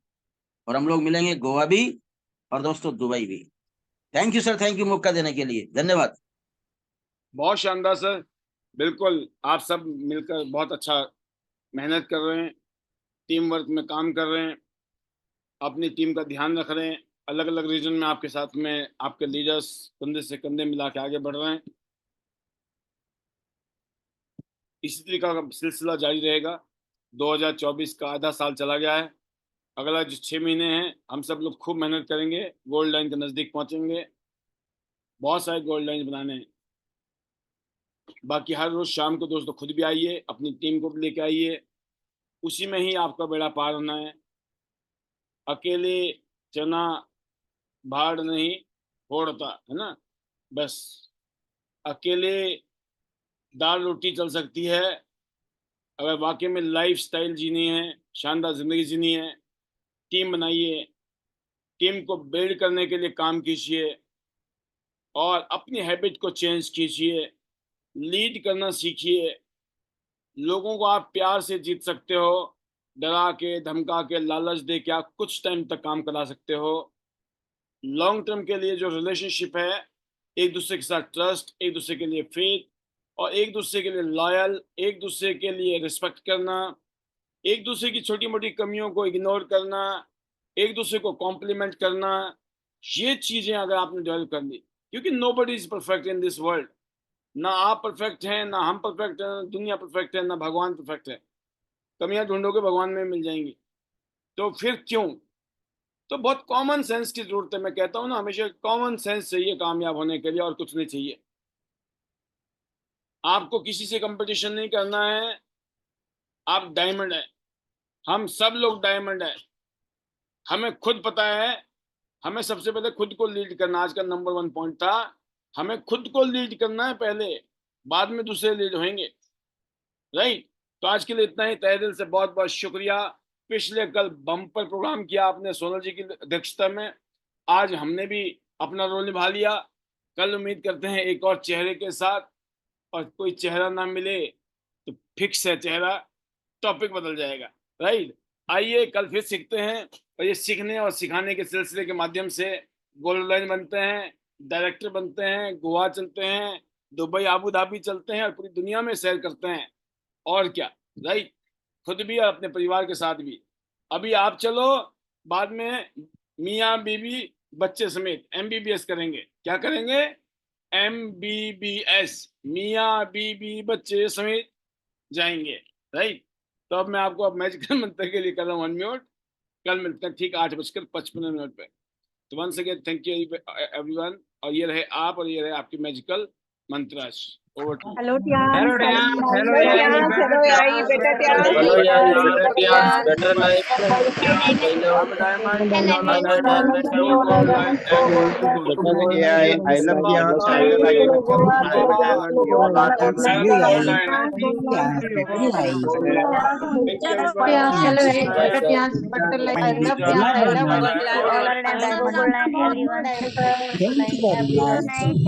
और हम लोग मिलेंगे गोवा भी, और दोस्तों दुबई भी। Thank you sir, thank you मौका देने के लिए, धन्यवाद। बहुत शानदार सर। बिल्कुल आप सब मिलकर बहुत अच्छा मेहनत कर रहे हैं, टीम वर्क में काम कर रहे हैं, अपनी टीम का ध्यान रख रहे हैं। अलग अलग रीजन में आपके साथ में आपके लीडर्स कंधे से कंधे मिला के आगे बढ़ रहे हैं। इसी तरीका का सिलसिला जारी रहेगा। 2024 का आधा साल चला गया है, अगला जो 6 महीने हैं हम सब लोग खूब मेहनत करेंगे, गोल्ड लाइन के नज़दीक पहुंचेंगे, बहुत सारे गोल्ड लाइन बनाने हैं। बाकी हर रोज शाम को दोस्तों खुद भी आइए, अपनी टीम को भी लेके आइए, उसी में ही आपका बेड़ा पार होना है। अकेले चना भाड़ नहीं फोड़ता, है ना, बस अकेले दाल रोटी चल सकती है। अगर वाकई में लाइफ स्टाइल जीनी है, शानदार जिंदगी जीनी है, टीम बनाइए, टीम को बिल्ड करने के लिए काम कीजिए और अपनी हैबिट को चेंज कीजिए, लीड करना सीखिए। लोगों को आप प्यार से जीत सकते हो, डरा के धमका के लालच दे के आप कुछ टाइम तक काम करा सकते हो। लॉन्ग टर्म के लिए जो रिलेशनशिप है, एक दूसरे के साथ ट्रस्ट, एक दूसरे के लिए फेथ और एक दूसरे के लिए लॉयल, एक दूसरे के लिए रिस्पेक्ट करना, एक दूसरे की छोटी मोटी कमियों को इग्नोर करना, एक दूसरे को कॉम्प्लीमेंट करना, ये चीजें अगर आपने डेवलप कर ली, क्योंकि nobody is perfect in this world. ना आप परफेक्ट हैं, ना हम परफेक्ट हैं, ना दुनिया परफेक्ट है, ना भगवान परफेक्ट है। कमियां ढूंढोगे भगवान में मिल जाएंगी, तो फिर क्यों? तो बहुत कॉमन सेंस की जरूरत है। मैं कहता हूं ना, हमेशा कॉमन सेंस चाहिए कामयाब होने के लिए, और कुछ नहीं चाहिए। आपको किसी से कंपटीशन नहीं करना है, आप डायमंड है, हम सब लोग डायमंड है। हमें खुद पता है, हमें सबसे पहले खुद को लीड करना आज का नंबर 1 पॉइंट था। हमें खुद को लीड करना है पहले, बाद में दूसरे लीड होंगे, राइट। तो आज के लिए इतना ही। तहे दिल से बहुत बहुत शुक्रिया। पिछले कल बम्पर प्रोग्राम किया आपने सोनल जी की अध्यक्षता में, आज हमने भी अपना रोल निभा लिया। कल उम्मीद करते हैं एक और चेहरे के साथ, और कोई चेहरा ना मिले तो फिक्स है चेहरा, टॉपिक बदल जाएगा, राइट। आइए कल फिर सीखते हैं, और ये सीखने और सिखाने के सिलसिले के माध्यम से गोल्ड लाइन बनते हैं, डायरेक्टर बनते हैं, गोवा चलते हैं, दुबई आबू धाबी चलते हैं और पूरी दुनिया में सैर करते हैं। और क्या, राइट, खुद भी और अपने परिवार के साथ भी। अभी आप चलो, बाद में मियाँ बीबी बच्चे समेत MBBS करेंगे। क्या करेंगे? MBBS, मियाँ बीबी बच्चे समेत जाएंगे, राइट। तो अब मैं आपको अब मैजिकल मंत्र के लिए कर रहा हूँ अनम्यूट। कल मिलते हैं ठीक 8:55 पे। तो once again thank you everyone, और ये रहे आप, और ये रहे आपकी magical mantras. Over to. Hello Dhyan, hello Dhyan, hello hello Dhyan, Dhyan, hello यारी, बेटा ध्यान, हेलो हेलो यार, यारी, बेटर बेटा ध्यान, ध्यान, better life, I'm a diamond, you're a diamond, you're gold line, I love ध्यान, I love you, I'm a diamond, you are a I diamond, love gold you, line. Thank you Yeah, everybody. hello, Good night. better chance, better life. I love ध्यान, I love Good gold night. line, all are Diamond, diamond. Gold Line, everyone. Thank you very much. Good night.